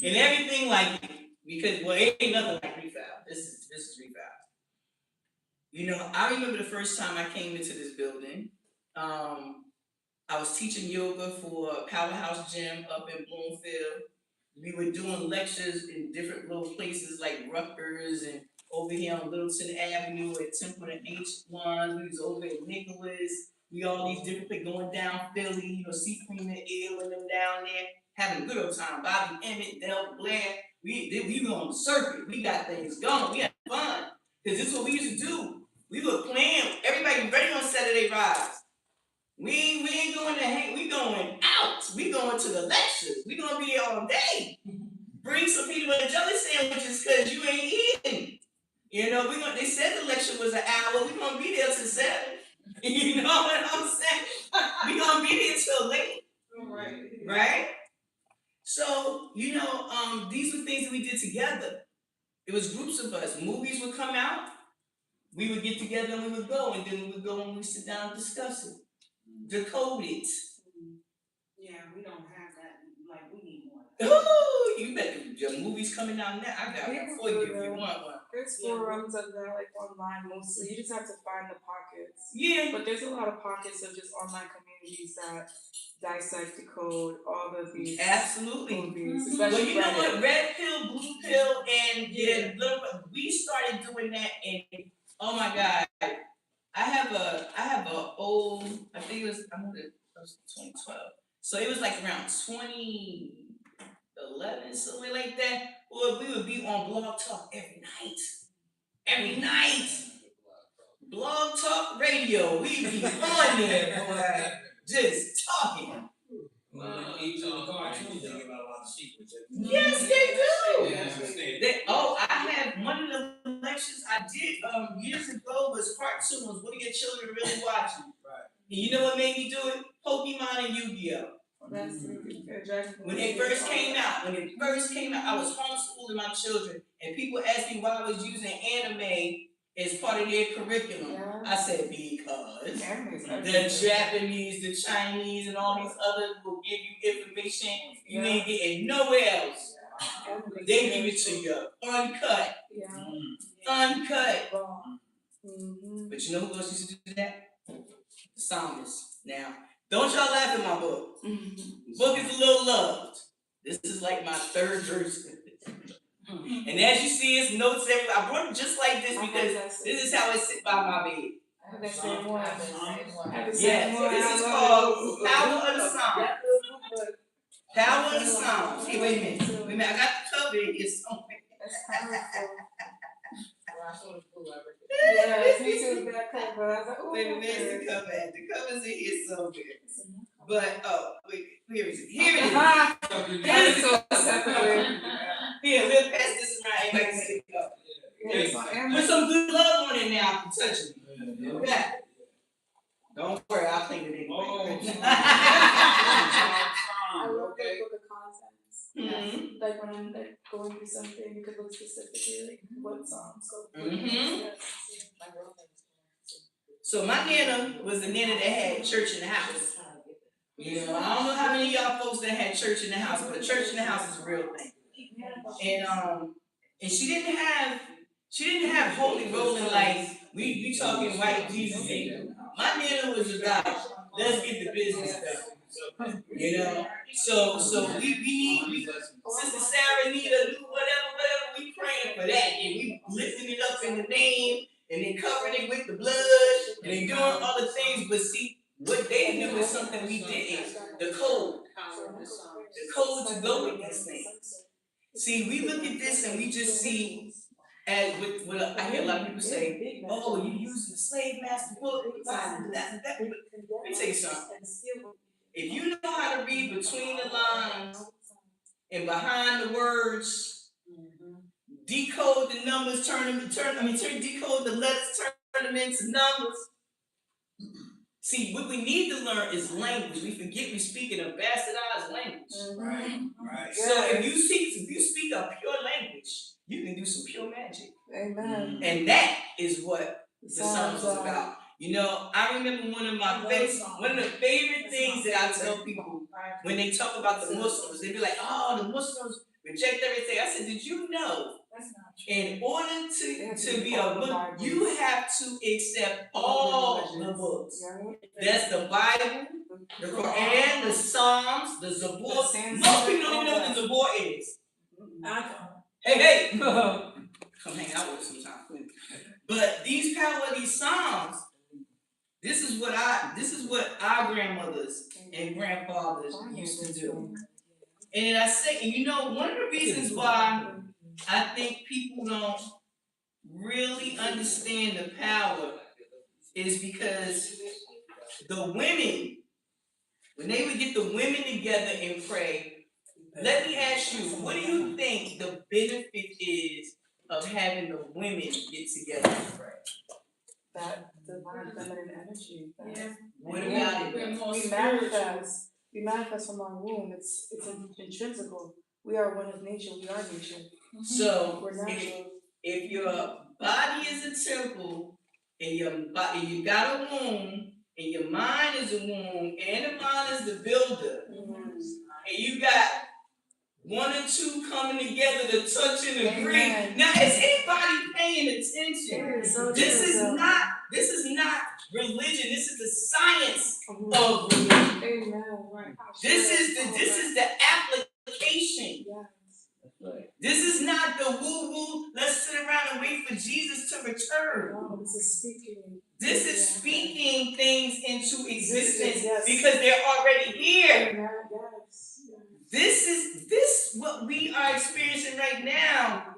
And everything like it. Because, it ain't nothing like Refound. This is Refound. I remember the first time I came into this building. I was teaching yoga for Powerhouse Gym up in Bloomfield. We were doing lectures in different little places like Rutgers and over here on Littleton Avenue at Temple and H1. We was over at Nicholas. We all these different places going down Philly, C. Cream and Ill and them down there, having a good old time. Bobby Emmett, Del Blair. We were on the circuit. We got things going. We had fun. Because this is what we used to do. We were playing. Everybody ready on Saturday Rise. We ain't going to hang. We going out. We going to the lectures. We going to be here all day. Bring some peanut butter jelly sandwiches because you ain't eating. You know, they said the lecture was an hour. We're gonna be there till 7. You know what I'm saying? We're gonna be there till late. Right? So, these were things that we did together. It was groups of us. Movies would come out, we would get together and we would go, and then we would go and we sit down and discuss it. Decode it. Yeah, we don't have that. Like, we need more. Ooh, you bet the movie's coming out now. I got one for you if you want one. There's forums of that, like online mostly. You just have to find the pockets. Yeah. But there's a lot of pockets of just online communities that dissect, decode all of these. Absolutely. Movies, Well, you know what? Red pill, blue pill, and we started doing that, and oh my God, I have a old. I think it was 2012. So it was like around 2011, something like that. Or we would be on Blog Talk every night. Every night. Blog Talk Radio. We'd be on there, boy. Just talking. Yes, they do. I had one of the lectures I did years ago was cartoons. What are your children really watching? Right. And you know what made me do it? Pokemon and Yu-Gi-Oh. When it first came out, I was homeschooling my children, and people asked me why I was using anime as part of their curriculum. Yeah. I said because the Japanese, the Chinese, and all these others will give you information you ain't getting nowhere else. They give it to you uncut. Uncut. But you know who else used to do that? The psalmist. Now, don't y'all laugh at my book. Book is a little loved. This is like my 3rd verse. And as you see, it's notes everywhere. I brought it just like this because this is how it sits by my bed. Yes, this is called Power of the Psalms. Power of the Psalms. Hey, wait a minute. I got the cover in here somewhere. That's powerful. Yes, me too. That cover. I was like, wait a minute, where's the cover at? The cover's in here somewhere. But wait, here it is. Here it is. Here, we'll pass this around. Everybody can see the cover. Put some good love on it now. I can touch it. Okay. Don't worry, I'll clean it anyway. I love that book of contents. Like when I'm like going through something, you could look specifically like what songs go. So my nana was the nana that had church in the house. You know, I don't know how many of y'all folks that had church in the house, but church in the house is a real thing. And she didn't have holy rolling like we talking white Jesus. My nana was about let's get the business done. You know, so we need Sister Sarah need a new whatever we praying for that, and we lifting it up in the name, and then covering it with the blood, and then doing other things. But see, what they knew is something we didn't. The code to go with these things. See, we look at this and we just see as with I hear a lot of people say, "Oh, you using the slave master book." Let me tell you something. If you know how to read between the lines and behind the words, decode the numbers, decode the letters, turn them into numbers. See, what we need to learn is language. We forget we speak in a bastardized language. Right. So if you speak a pure language, you can do some pure magic. Amen. And that is what the Psalms is about. You know, I remember one of the favorite things that I tell people when they talk about the Muslims, they be like, "Oh, the Muslims reject everything." I said, "Did you know? In order to be a Muslim, you have to accept all the books. That's the Bible, the Quran, the Psalms, the Zabur. Most people don't even know what the Zabur is. Hey, come hang out with us sometime. But these Psalms, this is what our grandmothers and grandfathers used to do. And I say, and you know, one of the reasons why I think people don't really understand the power is because the women, when they would get the women together and pray, let me ask you, what do you think the benefit is of having the women get together and pray? That divine feminine energy. Yeah. What about it? We manifest from our womb. It's intrinsical. We are one with nature. We are nature. So we're natural. If your body is a temple and you got a womb and your mind is a womb and the mind is the builder, and you got one or two coming together to touch and agree. Amen. Now, is anybody paying attention? So this is not religion. This is the science of religion. Amen. This is the application. Yes. This is not the woo-woo, let's sit around and wait for Jesus to return. No, this is speaking. This is speaking things into existence because they're already here. Amen. Yes. This what we are experiencing right now.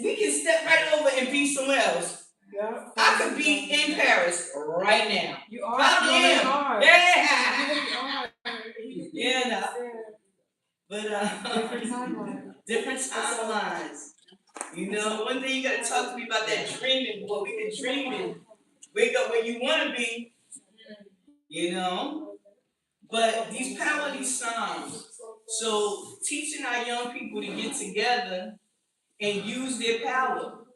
We can step right over and be somewhere else. Yeah. I could be in Paris right now. You are. I am. Yeah. Yeah, no. But different timelines. You know, one day you gotta talk to me about that dreaming, boy. We been dreaming. Wake up where you wanna be. You know? But these power, these psalms. So teaching our young people to get together and use their power.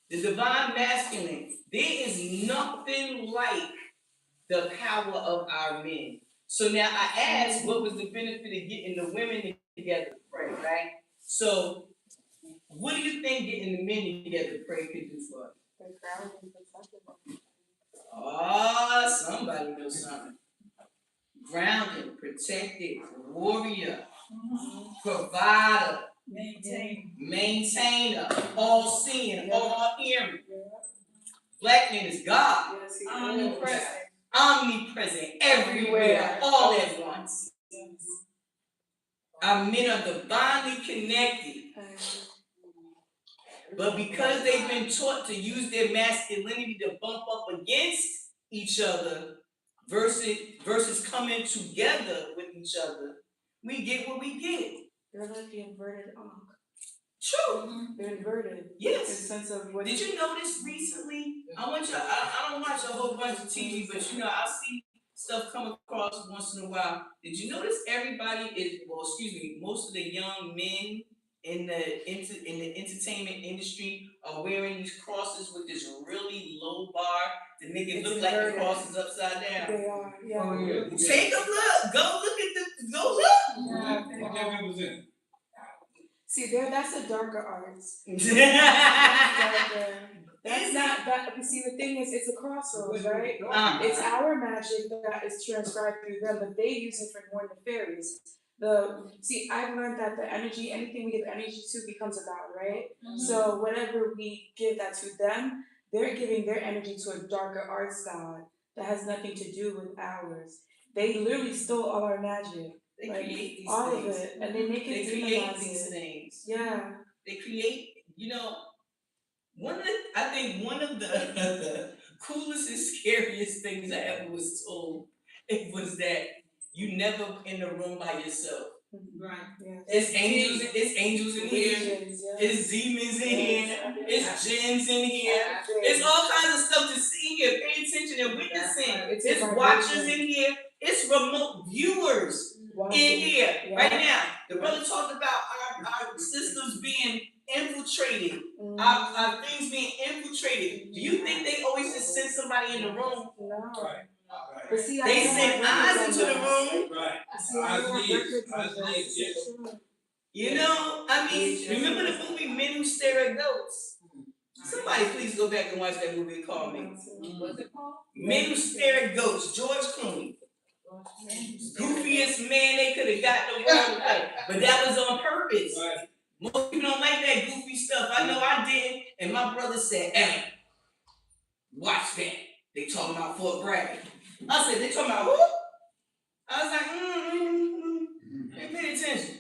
The divine masculine. There is nothing like the power of our men. So now I asked, what was the benefit of getting the women together to pray, right? So what do you think getting the men together to pray could do for us? Oh, somebody knows something. Grounded, protected, warrior, provider, maintainer, all seeing, all hearing. Black man is God. Omnipresent, everywhere, all at once. Our men are divinely connected. But because they've been taught to use their masculinity to bump up against each other versus coming together with each other, we get what we get. They're like the inverted ankh. True. They're inverted. Yes. In the sense of what. Did you notice recently? I don't watch a whole bunch of TV, but I'll see stuff come across once in a while. Did you notice most of the young men in the entertainment industry are wearing these crosses with this really low bar to make it look like the cross is upside down? They are, yeah. Oh, yeah. Take a look. Go look. Yeah. See, that's the darker arts. That's not that. You see, the thing is, it's a crossroads, right? It's our magic that is transcribed through them, but they use it for more nefarious. I've learned that the energy, anything we give energy to, becomes a god, right? Mm-hmm. So whatever we give that to them, they're giving their energy to a darker arts god that has nothing to do with ours. They literally stole all our magic. They create these all things. of it, and they make it. They create these things. Yeah. They create. I think one of the coolest and scariest things I ever was told, it was that you never in the room by yourself. Right. Yeah. It's angels in here. It's demons in here. It's jinns in here. It's all kinds of stuff to see here. Pay attention and witnessing. It's watchers in here. It's remote viewers in here. Yeah. Right now, the brother talked about our systems being infiltrated. Our things being infiltrated. Do you think they always just send somebody in the room? No. Right. But see, they send eyes into the room. Right. Remember the movie Men Who Stare at Goats? Somebody please go back and watch that movie and call me. What's it called? Men Who Stare at Goats, George Clooney. Goofiest man they could have got in the world to play. But that was on purpose. Right. Most people don't like that goofy stuff. I know I didn't. And my brother said, hey, watch that. They talking about Fort Bragg. I said, they talking about who? I was like, Hey, pay attention.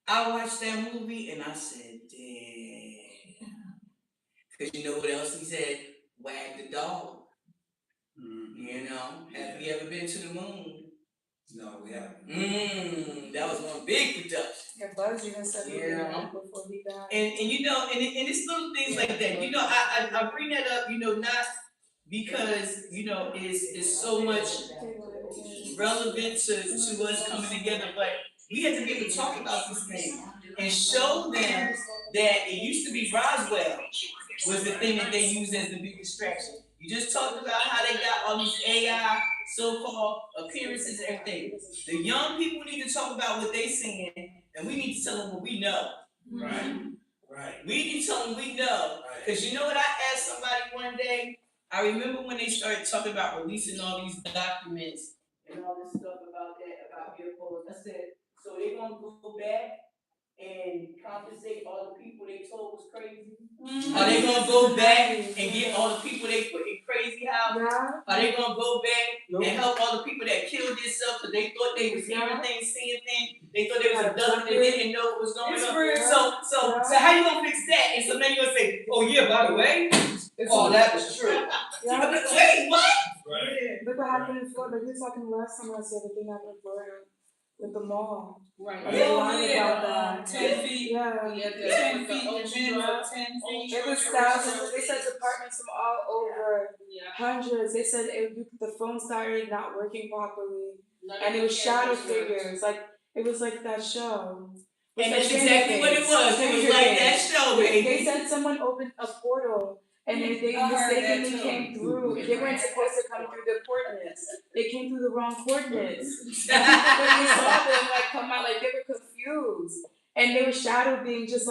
I watched that movie and I said, damn. Because you know what else he said? Wag the dog. Have you ever been to the moon? No, we haven't. That was one big production. Yeah, Buzz even said before he died. And it's little things like that. I bring that up, not because, it's so much relevant to us coming together, but we have to be able to talk about these things and show them that it used to be Roswell was the thing that they used as the big distraction. You just talked about how they got all these AI so-called appearances and everything. The young people need to talk about what they seeing, and we need to tell them what we know. Right. We need to tell them we know. Because you know what I asked somebody one day? I remember when they started talking about releasing all these documents and all this stuff about UFOs. I said, so they're going to go back and compensate all the people they told was crazy? Are they gonna go back and get all the people they put in crazy house? Yeah. Are they gonna go back and help all the people that killed themselves because they thought they was hearing things, seeing things? They thought they was abducted, they didn't know what was going on. So how you gonna fix that? And so then you're gonna say, oh yeah, by the way, that was true. Yeah. Wait, what? Right. Look what happened in Florida. We were talking last time I said the thing happened in Florida with the mall. Right. They lied about that. 10 feet. Yeah. 10 feet. 10 feet. It was thousands. They said departments from all over. Hundreds. They said the phone started not working properly. And it was shadow figures. Like, it was like that show. And that's exactly what it was. It was like that show, baby. They said someone opened a portal. And they mistakenly came through. They weren't supposed to come through the coordinates. They came through the wrong coordinates. When you saw them come out, they were confused. And they were shadow being just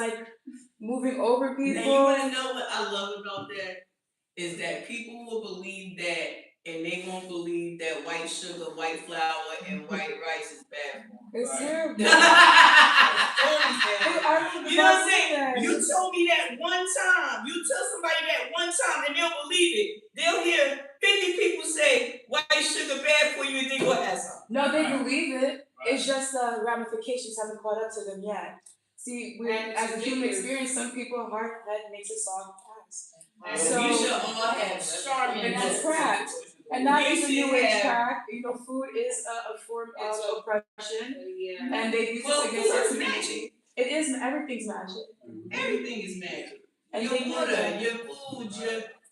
moving over people. Now you wanna know what I love about that? Is that people will believe that and they won't believe that white sugar, white flour, and white rice is bad for them. It's terrible. You know what I'm saying? You told me that one time. You tell somebody that one time and they'll believe it. They'll hear 50 people say white sugar bad for you and think what has some. No, they believe it. Right. It's just the ramifications haven't caught up to them yet. See, as a human experience, some people hard head makes it soft pass. So we should all have sharp and that's cracked. And that is a new age crack. Food is a form of oppression. Yeah. And they use it against us. Magic. It is. Everything's magic. Everything is magic. And your water, your food,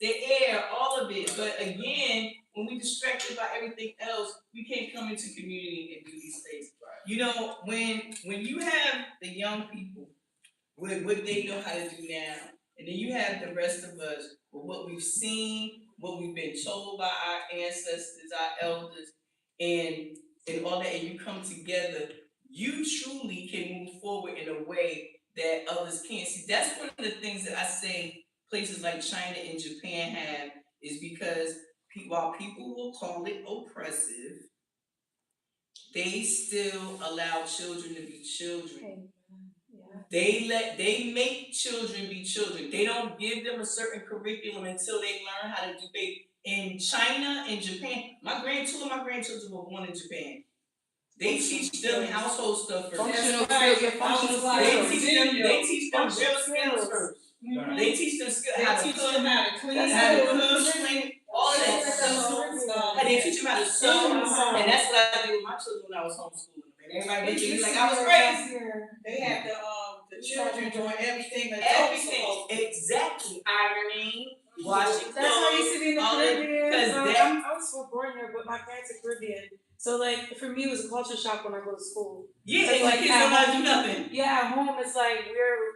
the air, all of it. But again, when we distracted by everything else, we can't come into community and do these things. Right. When you have the young people with what they know how to do now, and then you have the rest of us with what we've seen, what we've been told by our ancestors, our elders, and all that, and you come together, you truly can move forward in a way that others can't see. That's one of the things that I say places like China and Japan have, is because while people will call it oppressive, they still allow children to be children. They make children be children. They don't give them a certain curriculum until they learn how to debate. In China and Japan, two of my grandchildren were born in Japan. They teach them household stuff first. Functional skills. They teach them real skills first. They teach them how to cook, how to clean, all of that stuff. They teach them how to sew, and that's what I did with my children when I was homeschooling. And everybody looked at me like I was crazy. They have the children doing everything. Everything, exactly. Ironing, washing clothes. That's how I used to be in the Caribbean. I was so born here, but my parents are Caribbean. So for me, it was a culture shock when I go to school. Yeah, and kids don't know how to do nothing. Yeah, at home it's we're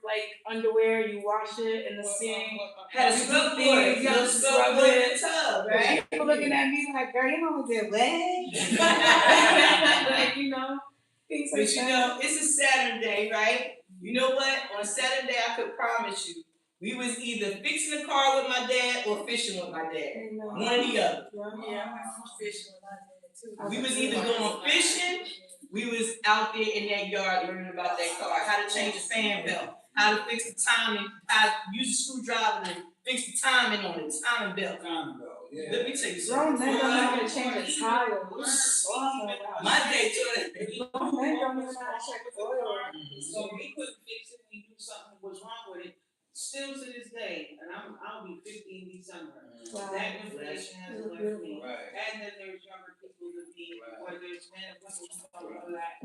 underwear, you wash it in the sink. Had a scrub board, you have to scrub it in the tub, right? People looking at me like, girl, you know what they're wet. Things like that. But it's a Saturday, right? You know what? On a Saturday, I could promise you, we was either fixing the car with my dad or fishing with my dad. One or the other. Yeah, I went fishing with my dad too. We was either going fishing, we was out there in that yard learning about that car, how to change a fan belt, how to fix the timing, how to use a screwdriver to fix the timing on it, timing belt. Yeah. Let me tell you something. Grown men don't know how to change a tire. My day too. Grown men don't even know how to check the oil. So we couldn't fix it, we knew something was wrong with it. Still to this day, and I'll be 50 in December. Wow. That information hasn't left me. Right. And then there's younger people to be, whether it's men or women, who don't know that.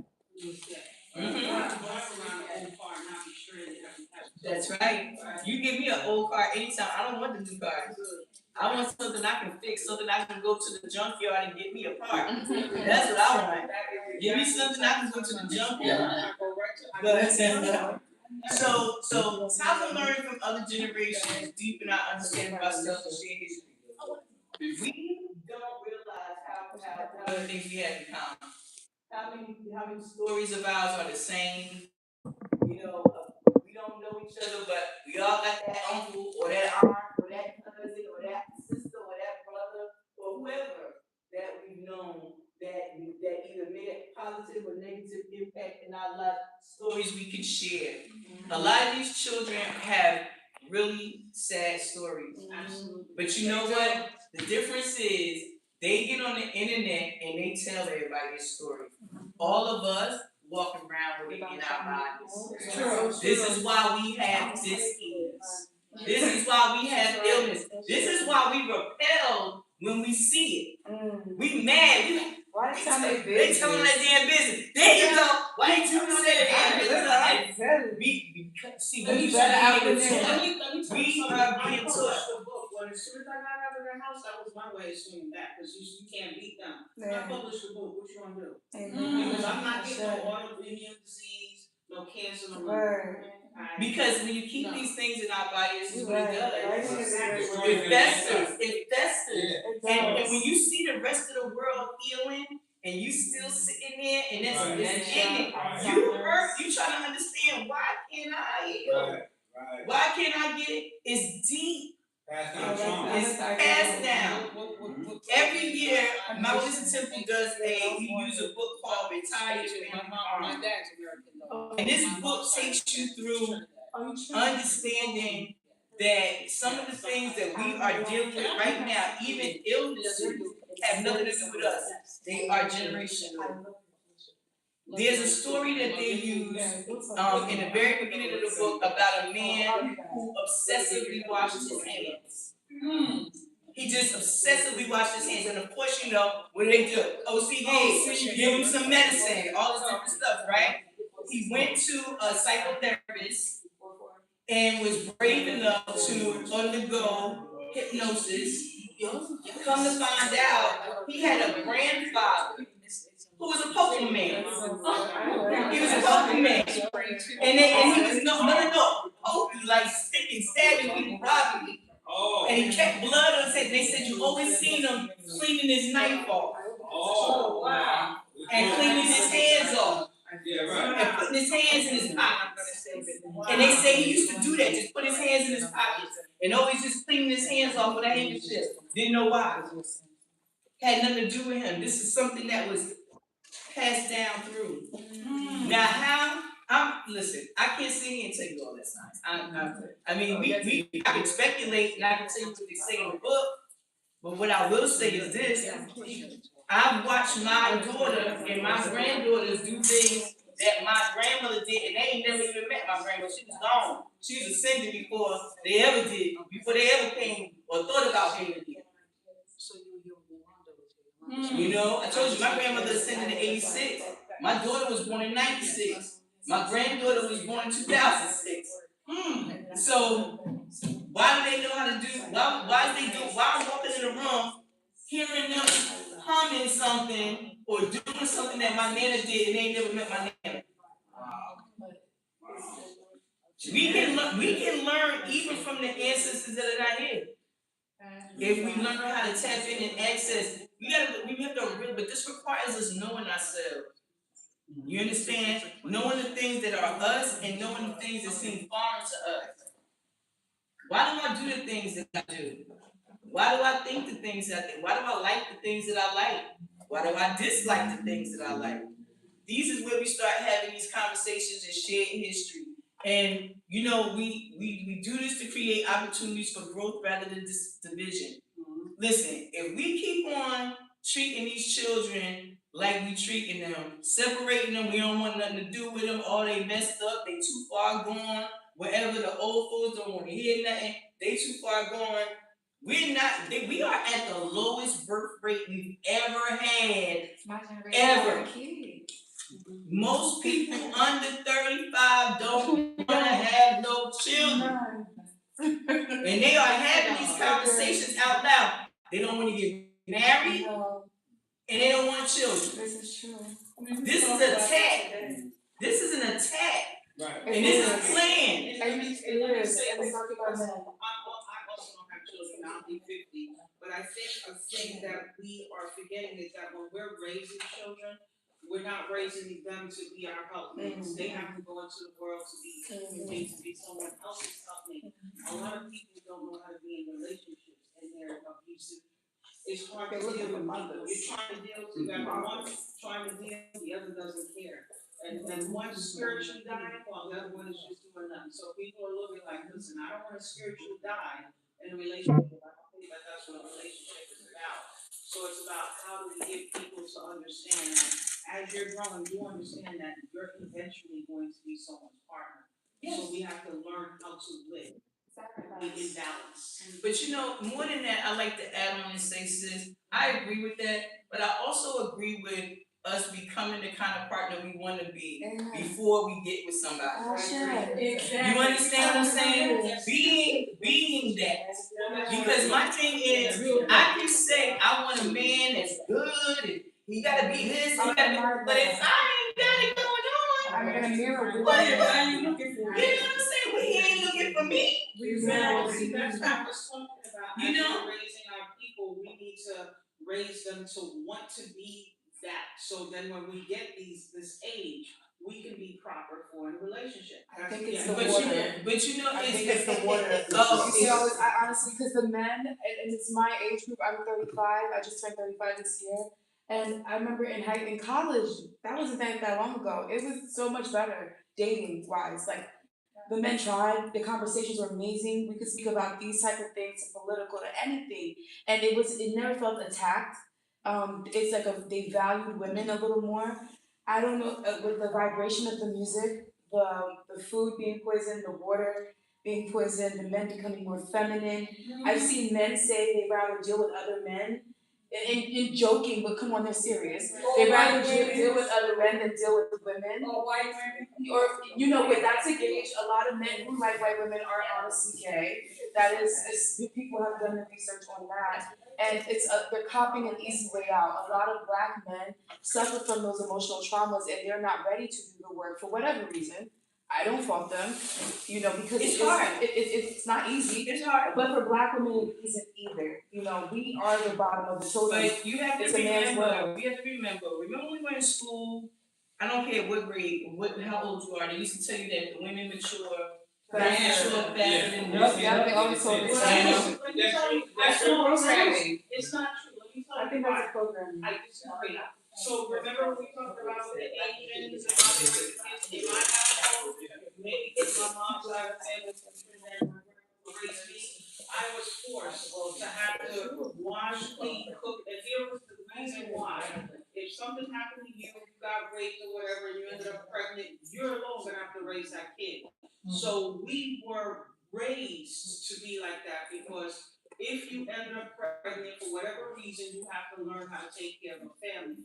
That's right. You give me an old car anytime. I don't want the new car. I want something I can fix, something I can go to the junkyard and get me a part. That's what I want. Give me something I can go to the junkyard. But so how to learn from other generations, deepen our understanding of ourselves and share history. We don't realize how one of the things we have in common. How many stories of ours are the same? You know, we don't know each other, but we all got that uncle or that aunt or that cousin or that sister or that brother or whoever that we've known that either made a positive or negative impact in our life. Stories we can share. A lot of these children have really sad stories. But you know what? The difference is they get on the internet and they tell everybody their story. All of us walk around with it in our bodies. This is why we have disease. This is why we have illness. This is why we repel when we see it. We mad. They tell them that damn business. There you go. Why did you say that damn business? See, we are being taught. Well, as soon as I got out of the house, that was my way of swinging back, because you can't beat them. I published a book. What you gonna do? Because I'm not getting no autoimmune disease, no cancer, no nothing. Because when you keep these things in our body, this is what it does. It festers. It festers. And when you see the rest of the world healing, and you still sitting there, and that's ending, you hurt. You try to understand, why can't I heal? Why can't I get it? It's deep. It's passed down. Every year, my Wisdom Temple does we use a book called Retired Family Farm. And this book takes you through understanding that some of the things that we are dealing with right now, even illnesses, have nothing to do with us. They are generational. There's a story that they use in the very beginning of the book about a man who obsessively washed his hands. He just obsessively washed his hands. And of course, you know, what do they do? OCD, give him some medicine, all this different stuff, right? He went to a psychotherapist and was brave enough to undergo hypnosis. Come to find out, he had a grandfather who was a poker man. He was a poker man. And he was no, pokey, like sticking, stabbing people, robbing people. And he kept blood on his head. They said you always seen him cleaning his knife off. Wow. And cleaning his hands off. And putting his hands in his pockets. And they say he used to do that, just put his hands in his pockets. And always just cleaning his hands off with a handkerchief. Didn't know why. Had nothing to do with him. This is something that was passed down through. Now listen, I can't sit here and tell you all that science. I mean, I can speculate and I can tell you what they say in the book, but what I will say is this: I've watched my daughter and my granddaughters do things that my grandmother did, and they ain't never even met my grandmother. She was gone. She was ascended before they ever did, before they ever came or thought about being here. You know, I told you my grandmother ascended in '86. My daughter was born in '96. My granddaughter was born in 2006. So why do they know how to do? Why I'm walking in the room, hearing them humming something or doing something that my nana did, and they ain't never met my nana. We can learn even from the ancestors that are not here. If we learn how to tap in and access, we have to really, but this requires us knowing ourselves. You understand? Knowing the things that are us and knowing the things that seem foreign to us. Why do I do the things that I do? Why do I think the things that I think? Why do I like the things that I like? Why do I dislike the things that I like? These is where we start having these conversations and sharing history. And you know, we do this to create opportunities for growth rather than division. Listen, if we keep on treating these children like we treating them, separating them, we don't want nothing to do with them, oh, they messed up, they too far gone, wherever the old folks don't want to hear nothing, they too far gone. We are at the lowest birth rate we've ever had. Ever. Most people under 35 don't want to have no children. And they are having these conversations out loud. They don't want to get married, and they don't want children. This is true. This is an attack. This is an attack. Right. And this is planned. And let me say, I also don't have children, I'll be 50. But I think a thing that we are forgetting is that when we're raising children, we're not raising them to be our helpmates. They have to go into the world to be human beings, to be someone else's helpmate. A lot of people don't know how to be in relationships, and they're abusive. It's hard to deal with people. You're trying to deal with one, trying to deal, the other doesn't care. And one's spiritually dying while the other one is just doing nothing. So people are looking like, listen, I don't want to spiritually die in a relationship. I don't think that that's what a relationship is about. So it's about how do we get people to understand that as you're growing, you understand that you're eventually going to be someone's partner. Yes. So we have to learn how to live. Be in balance. But more than that, I like to add on and say, sis, I agree with that, but I also agree with us becoming the kind of partner we want to be before we get with somebody. Exactly. You understand what I'm saying? Being that. Because my thing is, I can say I want a man that's good and he gotta be this, but if I ain't got it going on, I'm gonna mirror what are you looking for? You know what I'm saying? Well, he ain't looking for me. Exactly. That's what I was talking about. As we're raising our people, we need to raise them to want to be that. So then when we get this age, we can be proper for a relationship. I think it's the water. I think it's the water. I honestly, because the men, and it's my age group, I'm 35, I just turned 35 this year. And I remember in college, that wasn't that long ago. It was so much better, dating wise. Like, the men tried, the conversations were amazing. We could speak about these type of things, political to anything. And it never felt attacked. It's like they valued women a little more. I don't know, with the vibration of the music, the food being poisoned, the water being poisoned, the men becoming more feminine. I've seen men say they'd rather deal with other men. In joking, but come on, they're serious. They'd rather deal with other men than deal with women. Or white women. But that's a gauge. A lot of men who like white women are honestly gay. That is people have done the research on that. And they're copying an easy way out. A lot of black men suffer from those emotional traumas and they're not ready to do the work for whatever reason. I don't fault them, because it's hard. It's not easy. It's hard. But for black women, it isn't either. We are the bottom of the totem. But you have to remember, remember we went to school, I don't care what grade, how old you are, they used to tell you that the women mature faster than men. They always told me. That's programming. It's not true. Let me tell you. I think that's a program. I disagree. So remember we talked about the Asians and how they were kids in my household, maybe it's my mom's side of the family who raised me. I was forced to have to wash, clean, cook, and here was the reason why. If something happened to you, you got raped or whatever, and you ended up pregnant, you're alone gonna have to raise that kid. So we were raised to be like that because if you end up pregnant for whatever reason, you have to learn how to take care of a family.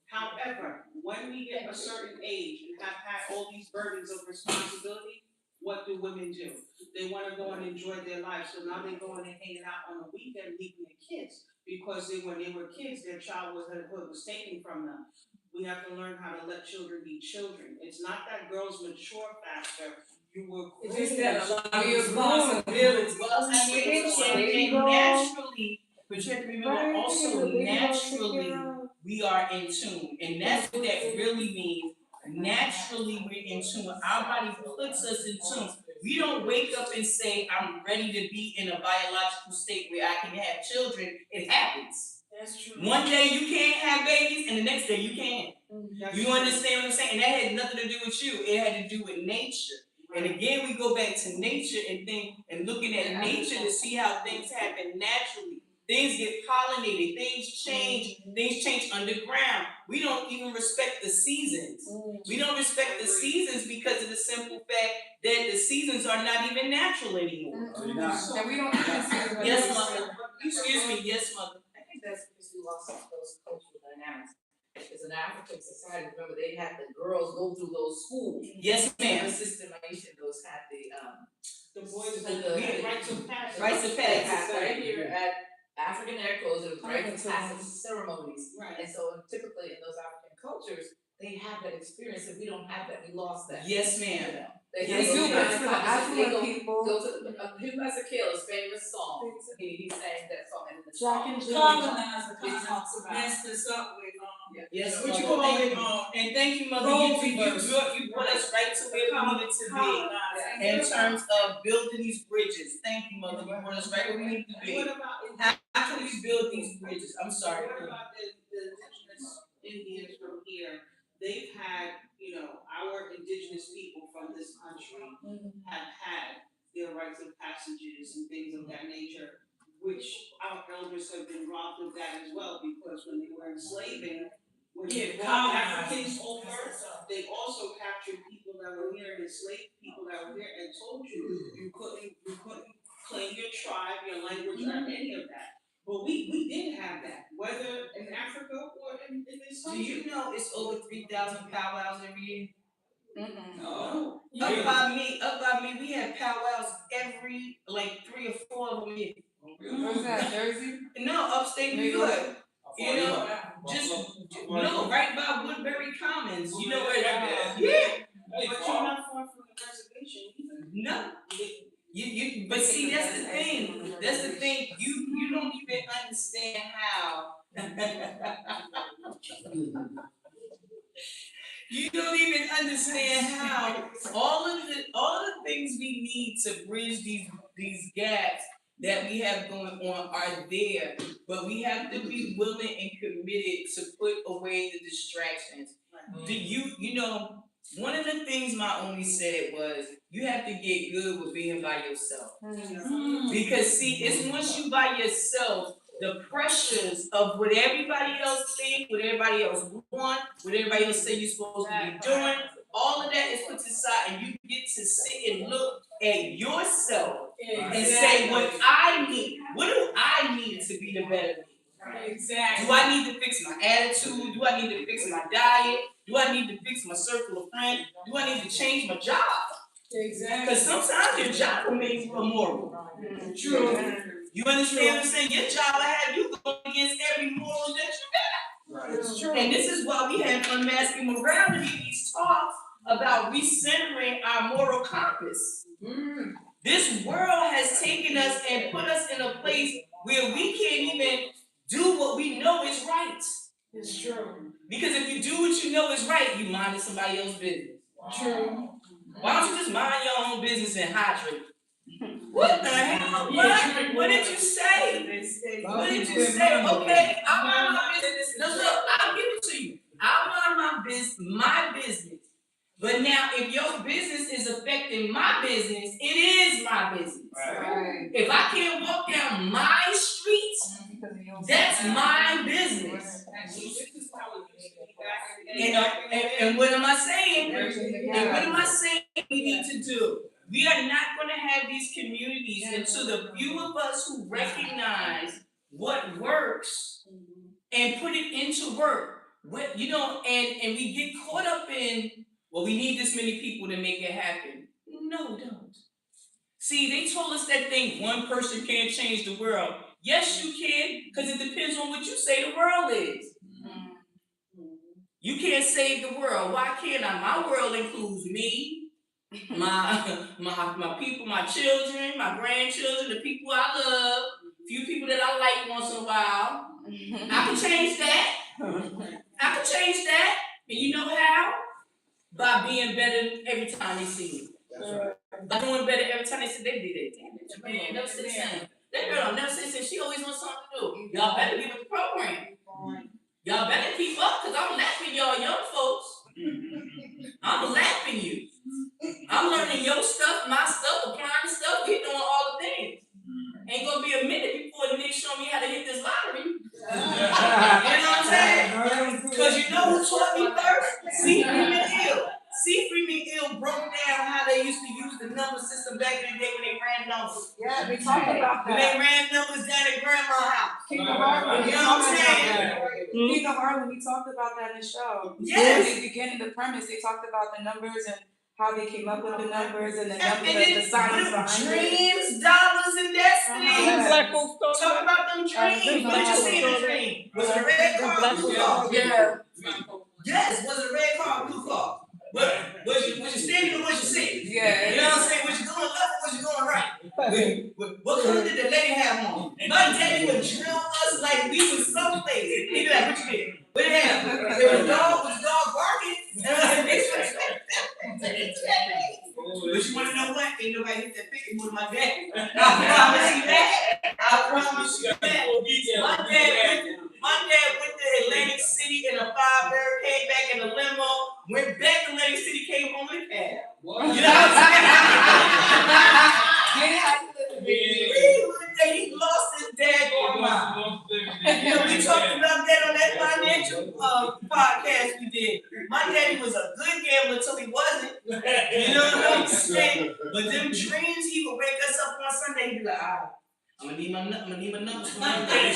However, when we get a certain age and have had all these burdens of responsibility, what do women do? They want to go and enjoy their life. So now they're going and hanging out on the weekend, leaving their kids. Because when they were kids, their childhood was taken from them. We have to learn how to let children be children. It's not that girls mature faster. You were groomed. It's just that a lot of responsibilities. And naturally, but you have to remember also naturally we are in tune. And that's what that really means. Naturally we're in tune. Our body puts us in tune. We don't wake up and say, I'm ready to be in a biological state where I can have children. It happens. That's true. One day you can't have babies and the next day you can. You understand what I'm saying? And that had nothing to do with you. It had to do with nature. And again, we go back to nature and looking at nature to see how things happen naturally. Things get pollinated, things change underground. We don't even respect the seasons. We don't respect the seasons because of the simple fact that the seasons are not even natural anymore. So we don't even see them. Yes, mother. Excuse me, yes, mother. I think that's because we lost those cultural dynamics. Because in African society, remember they had the girls go through those schools. Yes, ma'am. The systemation, those had The boys the had rites of passage. Rites of passage. right here at African Echoes, it was rites of passage ceremonies. Right. And so typically in those African cultures, they have that experience, and we don't have that, we lost that. Yes, ma'am. They Yes, do, ma'am. but for the affluent people. Go to Hugh Hezekiah's famous song. He sang that song, and the Jack song and Jill. Colonizer it talks about messed us up with Yes, what Mother, you call thank it, you. And thank you, Mother. Role You reversal. brought us right to where we needed to be in terms of building these bridges. Thank you, Mother. You brought us right where we need to be. What about How can we build these bridges? I'm sorry. What about the indigenous Indians from here? They've had, our indigenous people from this country have had their rites of passages and things of that nature, which our elders have been robbed of that as well, because when they were enslaving, when they brought Africans over, they also captured people that were here and enslaved people that were here and told you you couldn't claim your tribe, your language, or any of that. But we did have that, whether in Africa or in this Do country. you know it's over 3,000 powwows every year? No. Up by me, we have powwows every 3 or 4 of them a year. Where's that, Jersey? No, upstate New York. No, right by Woodbury Commons. You know where that is? Yeah. But you're not far from the reservation either. No. But see, that's the thing. That's the thing. You don't even understand how. You don't even understand how all of the things we need to bridge these gaps that we have going on are there, but we have to be willing and committed to put away the distractions. Do you know? One of the things my Ummi said was, you have to get good with being by yourself. Because see, it's once you by yourself, the pressures of what everybody else think, what everybody else want, what everybody else say you're supposed to be doing, all of that is put aside, and you get to sit and look at yourself and say, what I need. What do I need to be the better me? Exactly. Do I need to fix my attitude? Do I need to fix my diet? Do I need to fix my circle of friends? Do I need to change my job? Exactly. Because sometimes your job will make you immoral. True. You understand what I'm saying? Your job will have you going against every moral that you got. Right. It's true. And this is why we have unmasking morality, these talks about recentering our moral compass. This world has taken us and put us in a place where we can't even do what we know is right. It's true. Because if you do what you know is right, you minding somebody else's business. True. Why don't you just mind your own business and hydrate? What the hell? What did you say? What did you say? Okay, I'll mind my business. No, look, I'll give it to you. I'll mind my business. But now, if your business is affecting my business, it is my business. Right. If I can't walk down my street, that's my business. And what am I saying? And what am I saying we need to do? We are not going to have these communities until the few of us who recognize what works and put it into work. What and we get caught up in, well, we need this many people to make it happen. No, don't. See, they told us that one person can't change the world. Yes, you can, because it depends on what you say the world is. You can't save the world. Why can't I? My world includes me, my people, my children, my grandchildren, the people I love, a few people that I like once in a while. I can change that. I can change that. And you know how? By being better every time they see me. By doing better every time they see they did it. Man, never said the same. That girl never said the same. She always wants something to do. Y'all better give it the program. Y'all better keep up, because I'm laughing y'all young folks. I'm laughing you. I'm learning your stuff, my stuff, applying stuff. We doing all the things. Ain't gonna be a minute before the nigga show me how to hit this lottery. You know what I'm saying? Because you know who taught me first? C. Freeman Hill. C. Freeman Hill broke down how they used to use the number system back in the day when they ran numbers. Yeah, we talked about that. When they ran numbers down at grandma's house. King of Harvard. You know what I'm saying? King of Harlem, we talked about that in the show. Yes. In the beginning, the premise, they talked about the numbers and how they came up with the numbers and the numbers, And the science behind it. dreams, dollars, and destiny. Black folks Talk about them dreams. What did you see in the dream? Was it a red car or blue car? Yeah. Yes, was it a red car or blue car? Was you standing or was you sitting? Yeah. You know what I'm saying? Was you going left or was you going right? What color did the lady have on? My daddy would drill us like we was someplace. He'd be like, what you did? What did it have? If a dog was barking, and I was but you wanna know what? Ain't nobody hit that picture more than my dad. I promise you that. I promise you that. My dad went to Atlantic City in a 5-bird, came back in a limo, went back to Atlantic City, came home in a cab. You know what I'm saying? He lost his dad on mine. You know, we talked about that on that financial podcast we did. My daddy was a good gambler until he wasn't. You know what I'm saying? But them dreams, he would wake us up on Sunday, he'd be like, I'm gonna need my numbers for my day.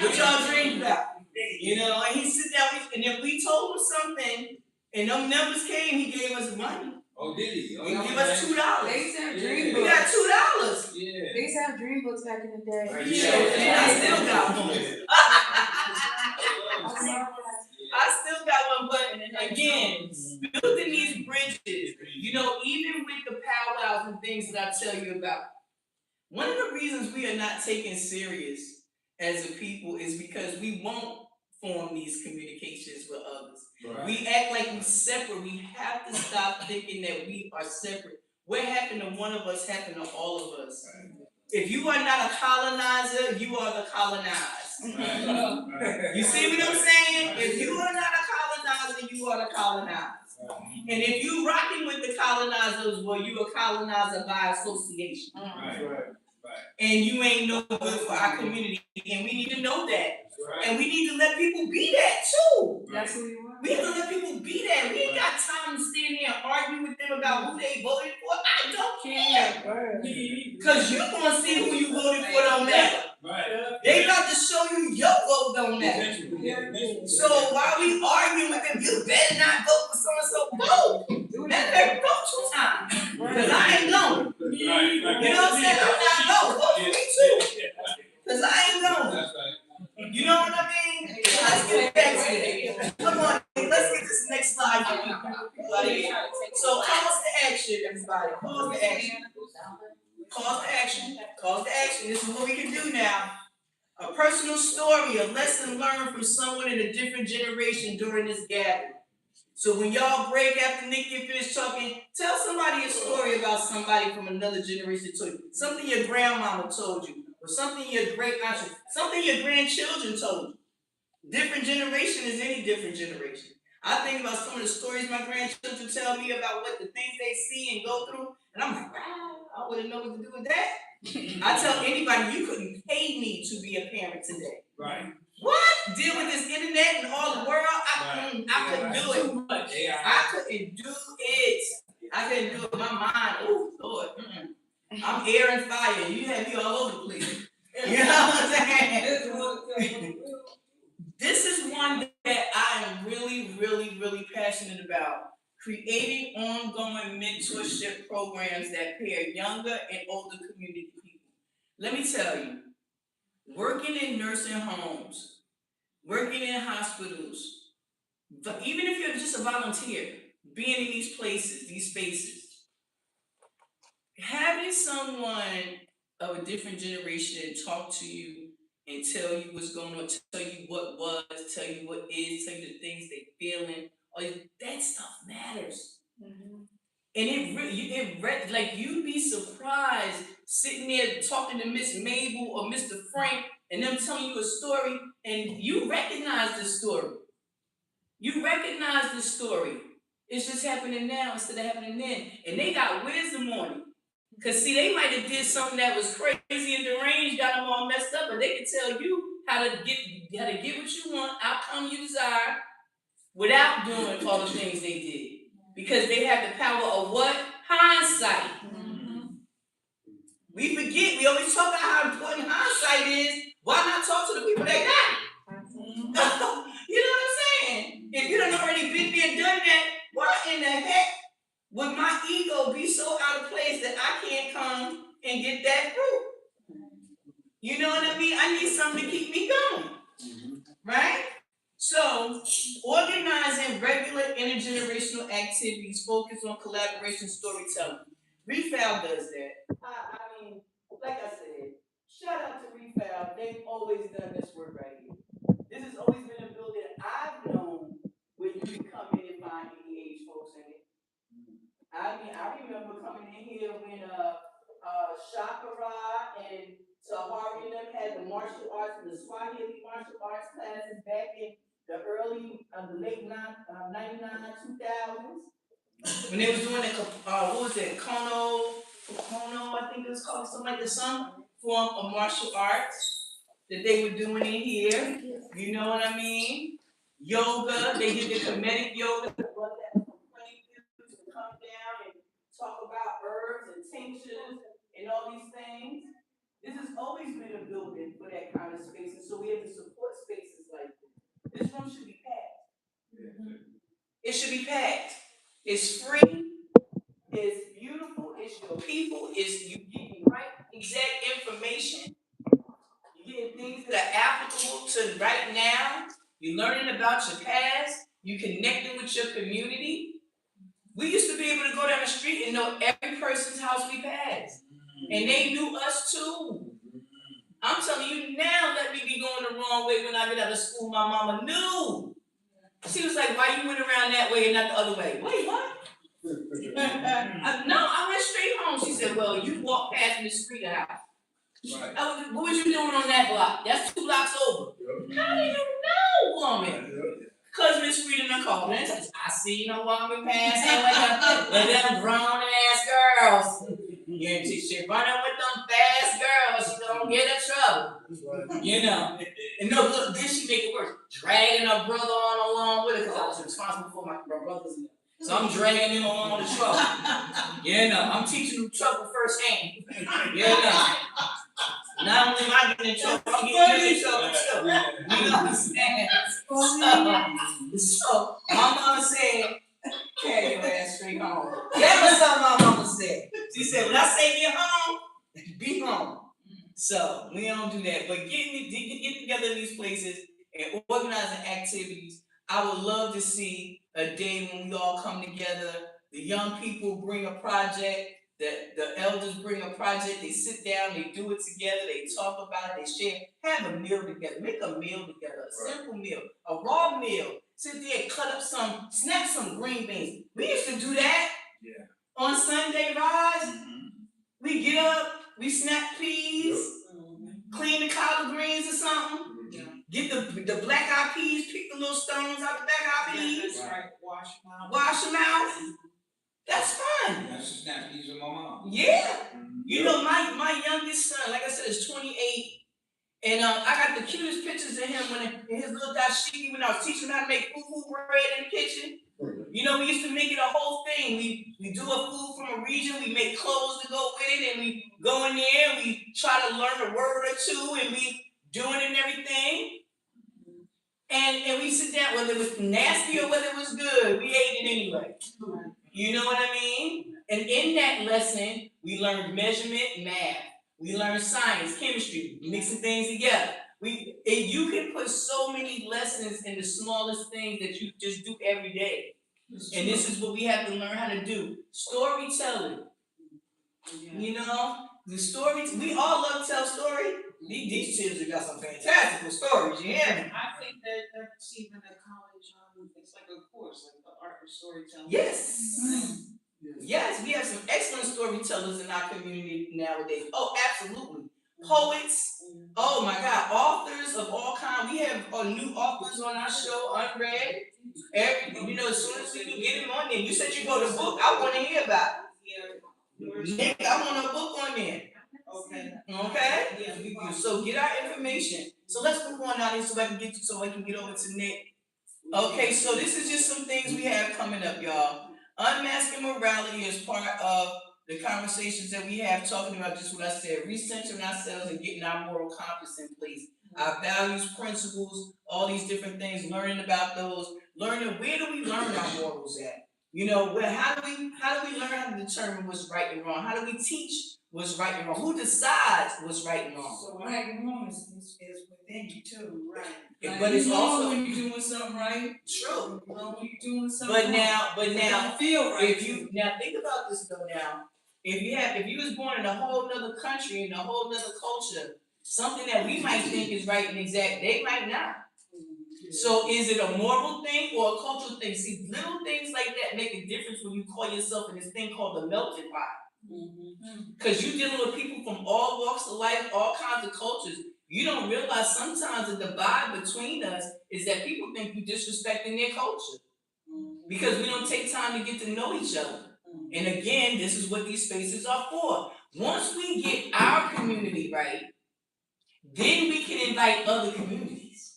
What y'all dream about? You know, and he'd sit down, and if we told him something, and them numbers came, he gave us money. Oh, did he? He gave us $2. They used to have dream We books. got $2. Yeah. They used to have dream books back in the day. Yeah, I still got one. I still got one, but again, building these bridges, you know, even with the powwows and things that I tell you about, one of the reasons we are not taken serious as a people is because we won't form these communications with others. Right. We act like we're separate. We have to stop thinking that we are separate. What happened to one of us happened to all of us. Right. If you are not a colonizer, you are the colonized. Right. You see what I'm saying? If you are not a colonizer, you are the colonized. And if you rocking with the colonizers, well, you a colonizer by association. Right. And you ain't no good for our community, and we need to know that. Right. And we need to let people be that too. That's who you want. We need to let people be that. We ain't got time to stand here and argue with them about who they voted for. I don't care. Because you gonna see who you voted for don't matter. Right. They about to show you your vote don't matter. So while we arguing with them, you better not vote for so-and-so. Vote. Better vote 2 times. Because I ain't going. You know what I'm saying? I'm not going. Vote for me too. Because I ain't going. You know what I mean? Let's get back to it. Come on, let's get this next slide. So calls to action, everybody. Calls to action. Calls to action. Calls to action. This is what we can do now. A personal story, a lesson learned from someone in a different generation during this gathering. So when y'all break after Nick get finished talking, tell somebody a story about somebody from another generation told you. Something your grandmama told you. Or something your great aunt, something your grandchildren told you. Different generation is any different generation. I think about some of the stories my grandchildren tell me about what the things they see and go through, and I'm like, wow, I wouldn't know what to do with that. I tell anybody, you couldn't pay me to be a parent today. Right. What? Deal with this internet and all the world? I couldn't do it. I couldn't do it. I couldn't do it. My mind, oh Lord. I'm air and fire. You have me all over the place. You know what I'm saying? This is one that I am really, really, really passionate about. Creating ongoing mentorship programs that pair younger and older community people. Let me tell you, working in nursing homes, working in hospitals, but even if you're just a volunteer, being in these places, these spaces, having someone of a different generation talk to you and tell you what's going on, tell you what was, tell you what is, tell you the things they're feeling, that stuff matters. Mm-hmm. And like you'd be surprised sitting there talking to Miss Mabel or Mr. Frank and them telling you a story and you recognize this story. You recognize this story. It's just happening now instead of happening then. And they got wisdom on it. Because see, they might have did something that was crazy and deranged, got them all messed up, but they can tell you how to get what you want, outcome you desire, without doing all the things they did. Because they have the power of what? Hindsight. Mm-hmm. We forget, we always talk about how important hindsight is. Why not talk to the people that got it? Mm-hmm. You know what I mean? I need something to keep me going. Right? So, organizing regular intergenerational activities focused on collaboration storytelling. Refal does that. I mean, like I said, shout out to Refal. They've always done this work right here. This has always been a building I've known where you can come in and find any age folks in it. I mean, I remember coming in here when Shakara and Sahari and them had the martial arts and the Swahili martial arts classes back in the late 99, 2000s. When they was doing the, what was it, Kono, I think it was called, something like that, some form of martial arts that they were doing in here. You know what I mean? Yoga, they did the Kemetic yoga. Come down and talk about herbs and tinctures and all these things. This has always been a building for that kind of space, and so we have to support spaces like this. This room should be packed. It should be packed. It's free. It's beautiful. It's your people. It's you getting right exact information. You're getting things that are applicable to right now. You're learning about your past. You're connecting with your community. We used to be able to go down the street and know every person's house we passed. And they knew us too. I'm telling you now, let me be going the wrong way when I get out of school. My mama knew. She was like, why you went around that way and not the other way? Wait, what? No, I went straight home. She said, well, you walked past the street house. Right. What was you doing on that block? That's 2 blocks over. Yep. How do you know, woman? Cause Miss Freedom and called and says, I see you know walking past and them grown ass girls. Yeah, she running with them fast girls, she don't get in trouble. You know. And no, look, then she make it worse. Dragging her brother on along with her, because I was responsible for my brothers. So I'm dragging them along the trouble. You know, I'm teaching them trouble firsthand. You know. Not only am I getting in trouble, I'm getting in trouble too. You know what I'm saying? So my mama said, carry your ass straight home. That was something my mama said. She said, when I say get home, be home. So we don't do that. But get together in these places and organizing activities. I would love to see a day when we all come together. The young people bring a project. The elders bring a project, they sit down, they do it together, they talk about it, they share, have a meal together, make a meal together, a simple meal, a raw meal. Sit there, cut up snap some green beans. We used to do that on Sunday rise. We get up, we snap peas, clean the collard greens or something. Get the black eyed peas, pick the little stones out the black eyed peas. Right. Wash them out. That's fun. That's the snap peas with my mom. Yeah. You know, my youngest son, like I said, is 28. And I got the cutest pictures of him in his little dashiki when I was teaching him how to make fufu bread in the kitchen. You know, we used to make it a whole thing. We do a food from a region, we make clothes to go with it, and we go in there and we try to learn a word or two, and we doing it and everything. And we sit down, whether it was nasty or whether it was good, we ate it anyway. You know what I mean? And in that lesson, we learned measurement, math. We learned science, chemistry, mixing things together. And you can put so many lessons in the smallest things that you just do every day. And this is what we have to learn how to do. Storytelling. You know, the stories, we all love to tell stories. These children got some fantastical stories, you hear me? I think that's even at college, it's like a course, like the art of storytelling. Yes. Yes, we have some excellent storytellers in our community nowadays. Oh, absolutely. Poets. Oh my God, authors of all kinds. We have new authors on our show, unread. As soon as we can get them on there. You said you wrote a book. I want to hear about it. Nick, I want a book on there. Okay. Yeah. So get our information. So let's move on now so I can get over to Nick. Okay, so this is just some things we have coming up, y'all. Unmasking morality is part of the conversations that we have talking about just what I said, recentering ourselves and getting our moral compass in place. Our values, principles, all these different things, learning about those, learning where do we learn our morals at? You know, how do we learn how to determine what's right and wrong? How do we teach what's right and wrong? Who decides what's right and wrong? So right and wrong is within you too, right? Yeah, but it's also when you're doing something right. True. You know when you're doing something wrong. But now, don't feel right. if you now think about this though. Now, if you was born in a whole nother country in a whole nother culture, something that we might think is right and exact, they might not. So is it a moral thing or a cultural thing? See, little things like that make a difference when you call yourself in this thing called the melting pot. Because you're dealing with people from all walks of life, all kinds of cultures. You don't realize sometimes the divide between us is that people think you're disrespecting their culture. Because we don't take time to get to know each other. And again, this is what these spaces are for. Once we get our community right, then we can invite other communities.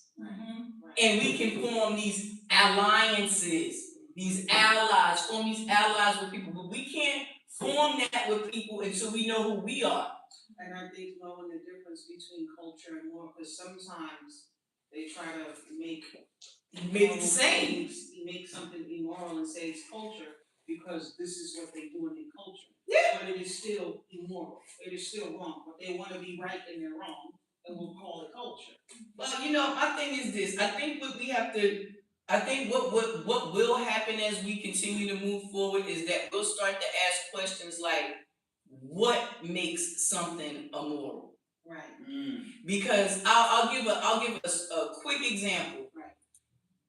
And we can form these alliances, these allies, form these allies with people. But we can't form that with people until we know who we are. And I think knowing the difference between culture and moral, because sometimes they try to make it the same. Make something immoral and say it's culture because this is what they do in their culture. Yeah. But it is still immoral. It is still wrong. But they want to be right and they're wrong, and we'll call it culture. Well, my thing is this. I think what will happen as we continue to move forward is that we'll start to ask questions like, what makes something immoral? Right. Because I'll give a quick example. Right.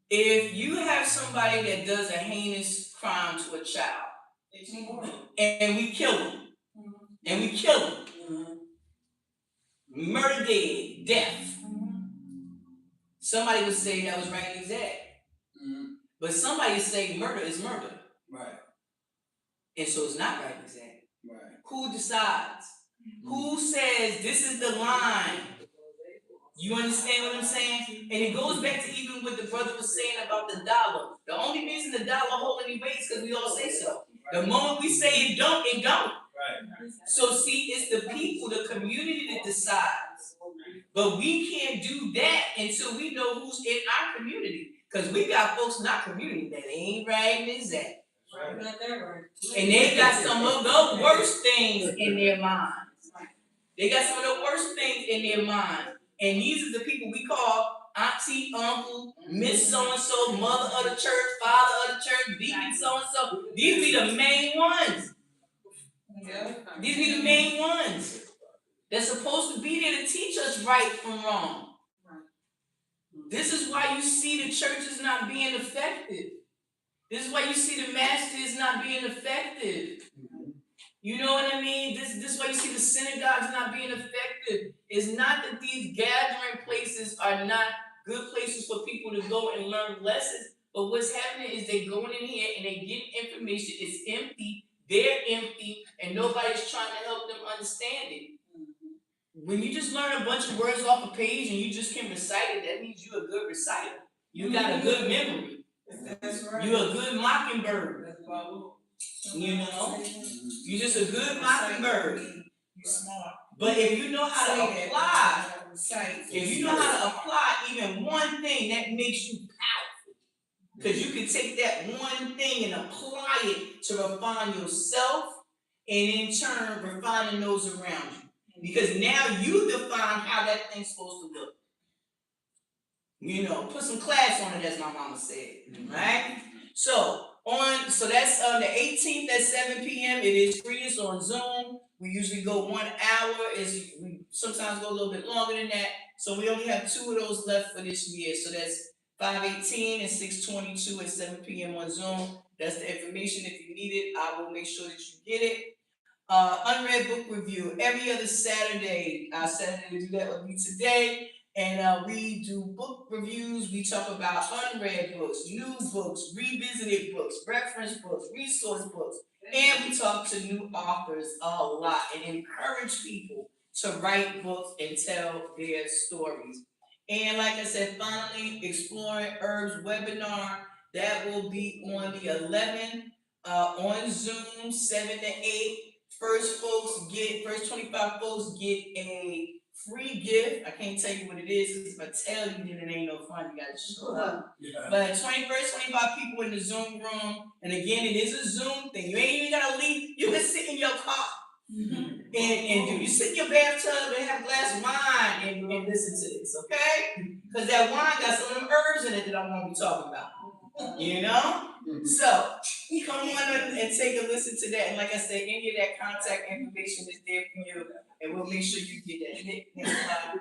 If you have somebody that does a heinous crime to a child, it's immoral, and we kill them, murder, death. Somebody would say that was right and exact. But somebody would say murder is murder. Right. And so it's not right and exact. Right. Who decides? Who says this is the line? You understand what I'm saying? And it goes back to even what the brother was saying about the dollar. The only reason the dollar hold any weight is because we all say so. The moment we say it don't, it don't. Right. So see, it's the people, the community that decides. But we can't do that until we know who's in our community. Because we got folks in our community that ain't right and exact. Right. Not that right. And they got some of the worst things in their minds. They got some of the worst things in their minds. And these are the people we call auntie, uncle, miss so-and-so, mother of the church, father of the church, deacon so-and-so. These be the main ones. These be the main ones. They're supposed to be there to teach us right from wrong. This is why you see the churches not being effective. This is why you see the masters not being effective. You know what I mean? This is why you see the synagogues not being effective. It's not that these gathering places are not good places for people to go and learn lessons, but what's happening is they going in here and they get information. It's empty, they're empty, and nobody's trying to help them understand it. When you just learn a bunch of words off a page and you just can recite it, that means you're a good reciter. You got a good memory. That's right. You're a good mockingbird. You know? You're just a good mockingbird. You're smart. But if you know how to apply, if you know how to apply even one thing, that makes you powerful. Because you can take that one thing and apply it to refine yourself and in turn refining those around you. Because now you define how that thing's supposed to look. Put some class on it, as my mama said. Right? So that's on the 18th at 7 p.m. It is free. It's on Zoom. We usually go 1 hour. We sometimes go a little bit longer than that. So we only have 2 of those left for this year. So that's 5:18 and 6:22 at 7 p.m. on Zoom. That's the information. If you need it, I will make sure that you get it. Unread book review every other Saturday. Saturday to do that will be today. And we do book reviews. We talk about unread books, new books, revisited books, reference books, resource books. And we talk to new authors a lot and encourage people to write books and tell their stories. And like I said, finally, Exploring Herbs webinar. That will be on the 11th on Zoom, 7 to 8. First 25 folks get a free gift. I can't tell you what it is because if I tell you, then it ain't no fun. You gotta show up. Yeah. But 25 people in the Zoom room. And again, it is a Zoom thing. You ain't even gotta leave. You can sit in your car And do you sit in your bathtub and have a glass of wine and listen to this, okay? Because that wine got some of them herbs in it that I'm gonna be talking about. You know? So come on and take a listen to that. And like I said, any of that contact information is there for you, and we'll make sure you get that. Next slide.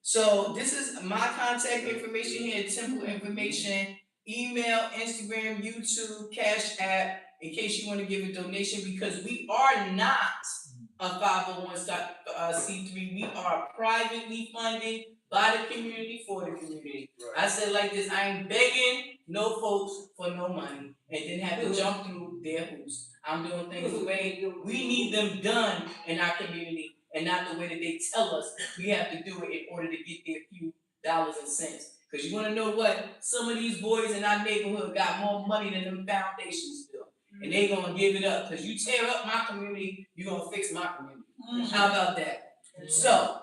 So this is my contact information here, temple information, email, Instagram, YouTube, Cash App, in case you want to give a donation, because we are not a 501c3. We are privately funded by the community for the community. Right. I said like this, I ain't begging no folks for no money and then have to jump through their hoops. I'm doing things the way we need them done in our community and not the way that they tell us we have to do it in order to get their few dollars and cents. Because you want to know what? Some of these boys in our neighborhood got more money than them foundations do. And they gonna give it up. Because you tear up my community, you gonna fix my community. How about that? So,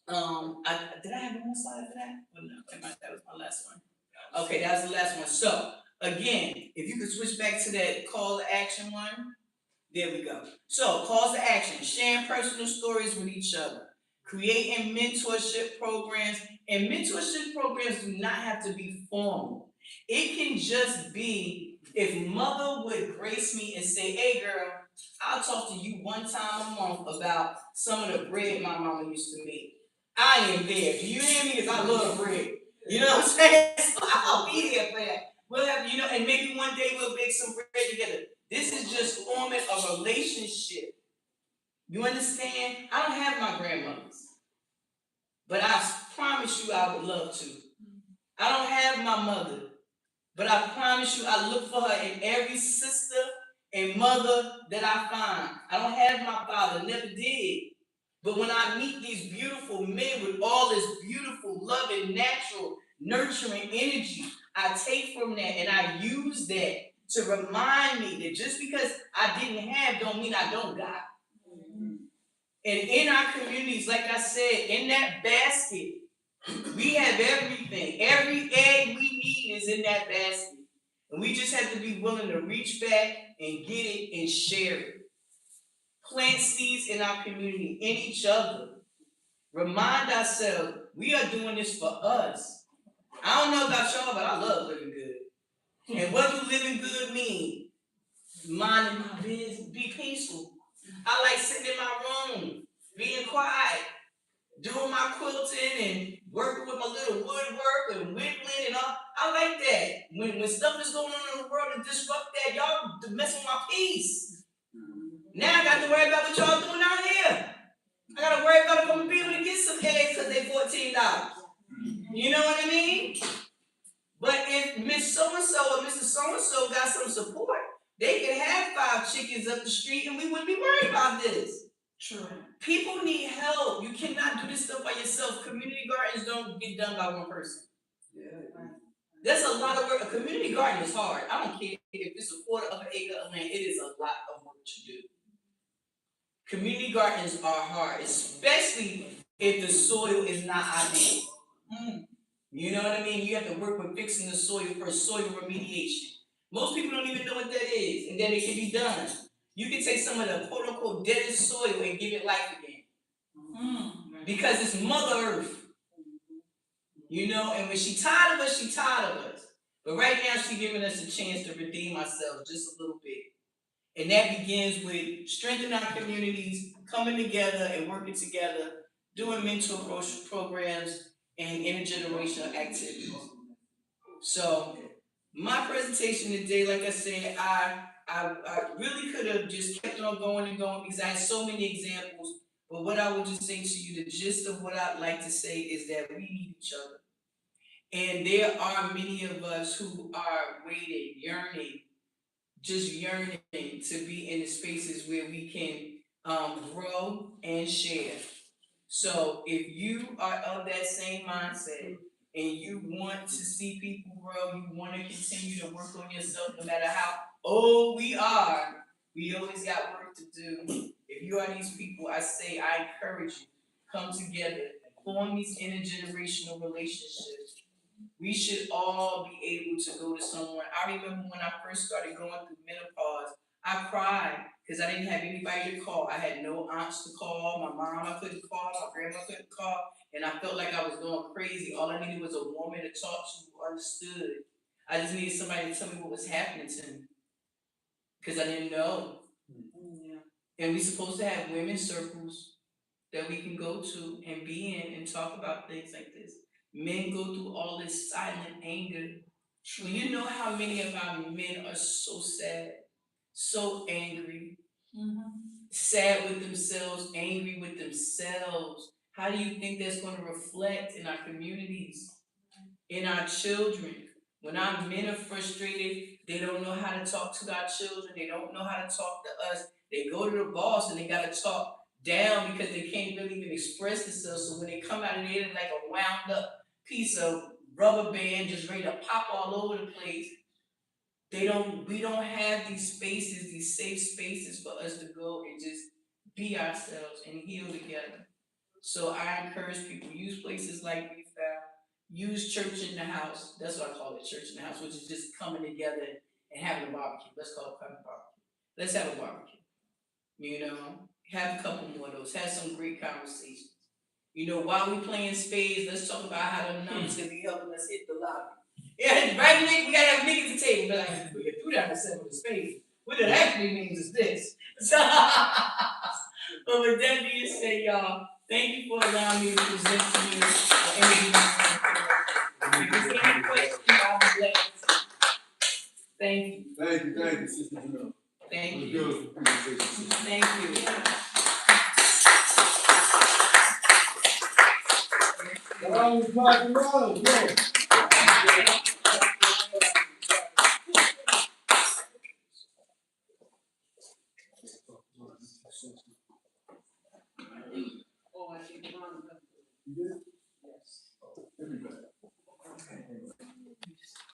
did I have one more slide for that? Oh, no, that was my last one. Okay, that was the last one. So, again, if you could switch back to that call to action one. There we go. So, calls to action, sharing personal stories with each other, creating mentorship programs, and mentorship programs do not have to be formal. It can just be if mother would grace me and say, hey girl, I'll talk to you one time a month about some of the bread my mama used to make. I am there. Do you hear me? Because I love bread. You know what I'm saying? So I'll be there for that. We'll have, and maybe one day we'll bake some bread together. This is just forming a relationship. You understand? I don't have my grandmothers, but I promise you I would love to. I don't have my mother, but I promise you I look for her in every sister and mother that I find. I don't have my father, never did. But when I meet these beautiful men with all this beautiful, loving, natural, nurturing energy, I take from that and I use that to remind me that just because I didn't have don't mean I don't got. And in our communities, like I said, in that basket, we have everything. Every egg we need is in that basket. And we just have to be willing to reach back and get it and share it. Plant seeds in our community, in each other. Remind ourselves, we are doing this for us. I don't know about y'all, but I love living good. And what do living good mean? Minding my business, be peaceful. I like sitting in my room, being quiet, doing my quilting and working with my little woodwork and whittling and all. I like that. When stuff is going on in the world and disrupt that, y'all mess with my peace. Now I got to worry about what y'all doing out here. I got to worry about if I'm going to be able to get some eggs because they $14. You know what I mean? But if Miss So-and-so or Mr. So-and-so got some support, they can have 5 chickens up the street and we wouldn't be worried about this. True. People need help. You cannot do this stuff by yourself. Community gardens don't get done by one person. Yeah. That's a lot of work. A community garden is hard. I don't care if it's a quarter of an acre of land. It is a lot of work to do. Community gardens are hard, especially if the soil is not ideal. You know what I mean? You have to work with fixing the soil for soil remediation. Most people don't even know what that is, and then it can be done. You can take some of the quote-unquote dead soil and give it life again. Because it's Mother Earth. And when she's tired of us, she's tired of us. But right now, she's giving us a chance to redeem ourselves just a little bit. And that begins with strengthening our communities, coming together and working together, doing mentor programs and intergenerational activities. So my presentation today, like I said, I really could have just kept on going and going because I had so many examples. But what I would just say to you, the gist of what I'd like to say is that we need each other. And there are many of us who are waiting, yearning to be in the spaces where we can grow and share. So if you are of that same mindset and you want to see people grow, you want to continue to work on yourself no matter how old we are, we always got work to do. If you are these people, I encourage you, come together, form these intergenerational relationships. We should all be able to go to someone. I remember when I first started going through menopause, I cried because I didn't have anybody to call. I had no aunts to call. My mom I couldn't call. My grandma couldn't call. And I felt like I was going crazy. All I needed was a woman to talk to who understood. I just needed somebody to tell me what was happening to me because I didn't know. Yeah. And we're supposed to have women's circles that we can go to and be in and talk about things like this. Men go through all this silent anger. Do you know how many of our men are so sad, so angry, sad with themselves, angry with themselves? How do you think that's going to reflect in our communities, in our children? When our men are frustrated, they don't know how to talk to our children, they don't know how to talk to us. They go to the boss and they got to talk down because they can't really even express themselves. So when they come out of there, they're like a wound up piece of rubber band just ready to pop all over the place. We don't have these spaces, these safe spaces for us to go and just be ourselves and heal together. So I encourage people, use places like we found, use church in the house. That's what I call it, church in the house, which is just coming together and having a barbecue. Let's call it having a barbecue. Let's have a barbecue. You know, have a couple more of those, have some great conversations. You know, while we playing spades, let's talk about how the numbers can be helping us hit the lottery. Yeah, right, Nick, we gotta have niggas at the table, but like, we can do that instead of the spades. What it actually means is this. So, but with that being said, y'all, thank you for allowing me to present to you the interview. If there's any questions, I'll be glad to. Thank you. Thank you, Sister Jamil. Thank It was you. beautiful conversation. Thank you. Round, rock and roll, go.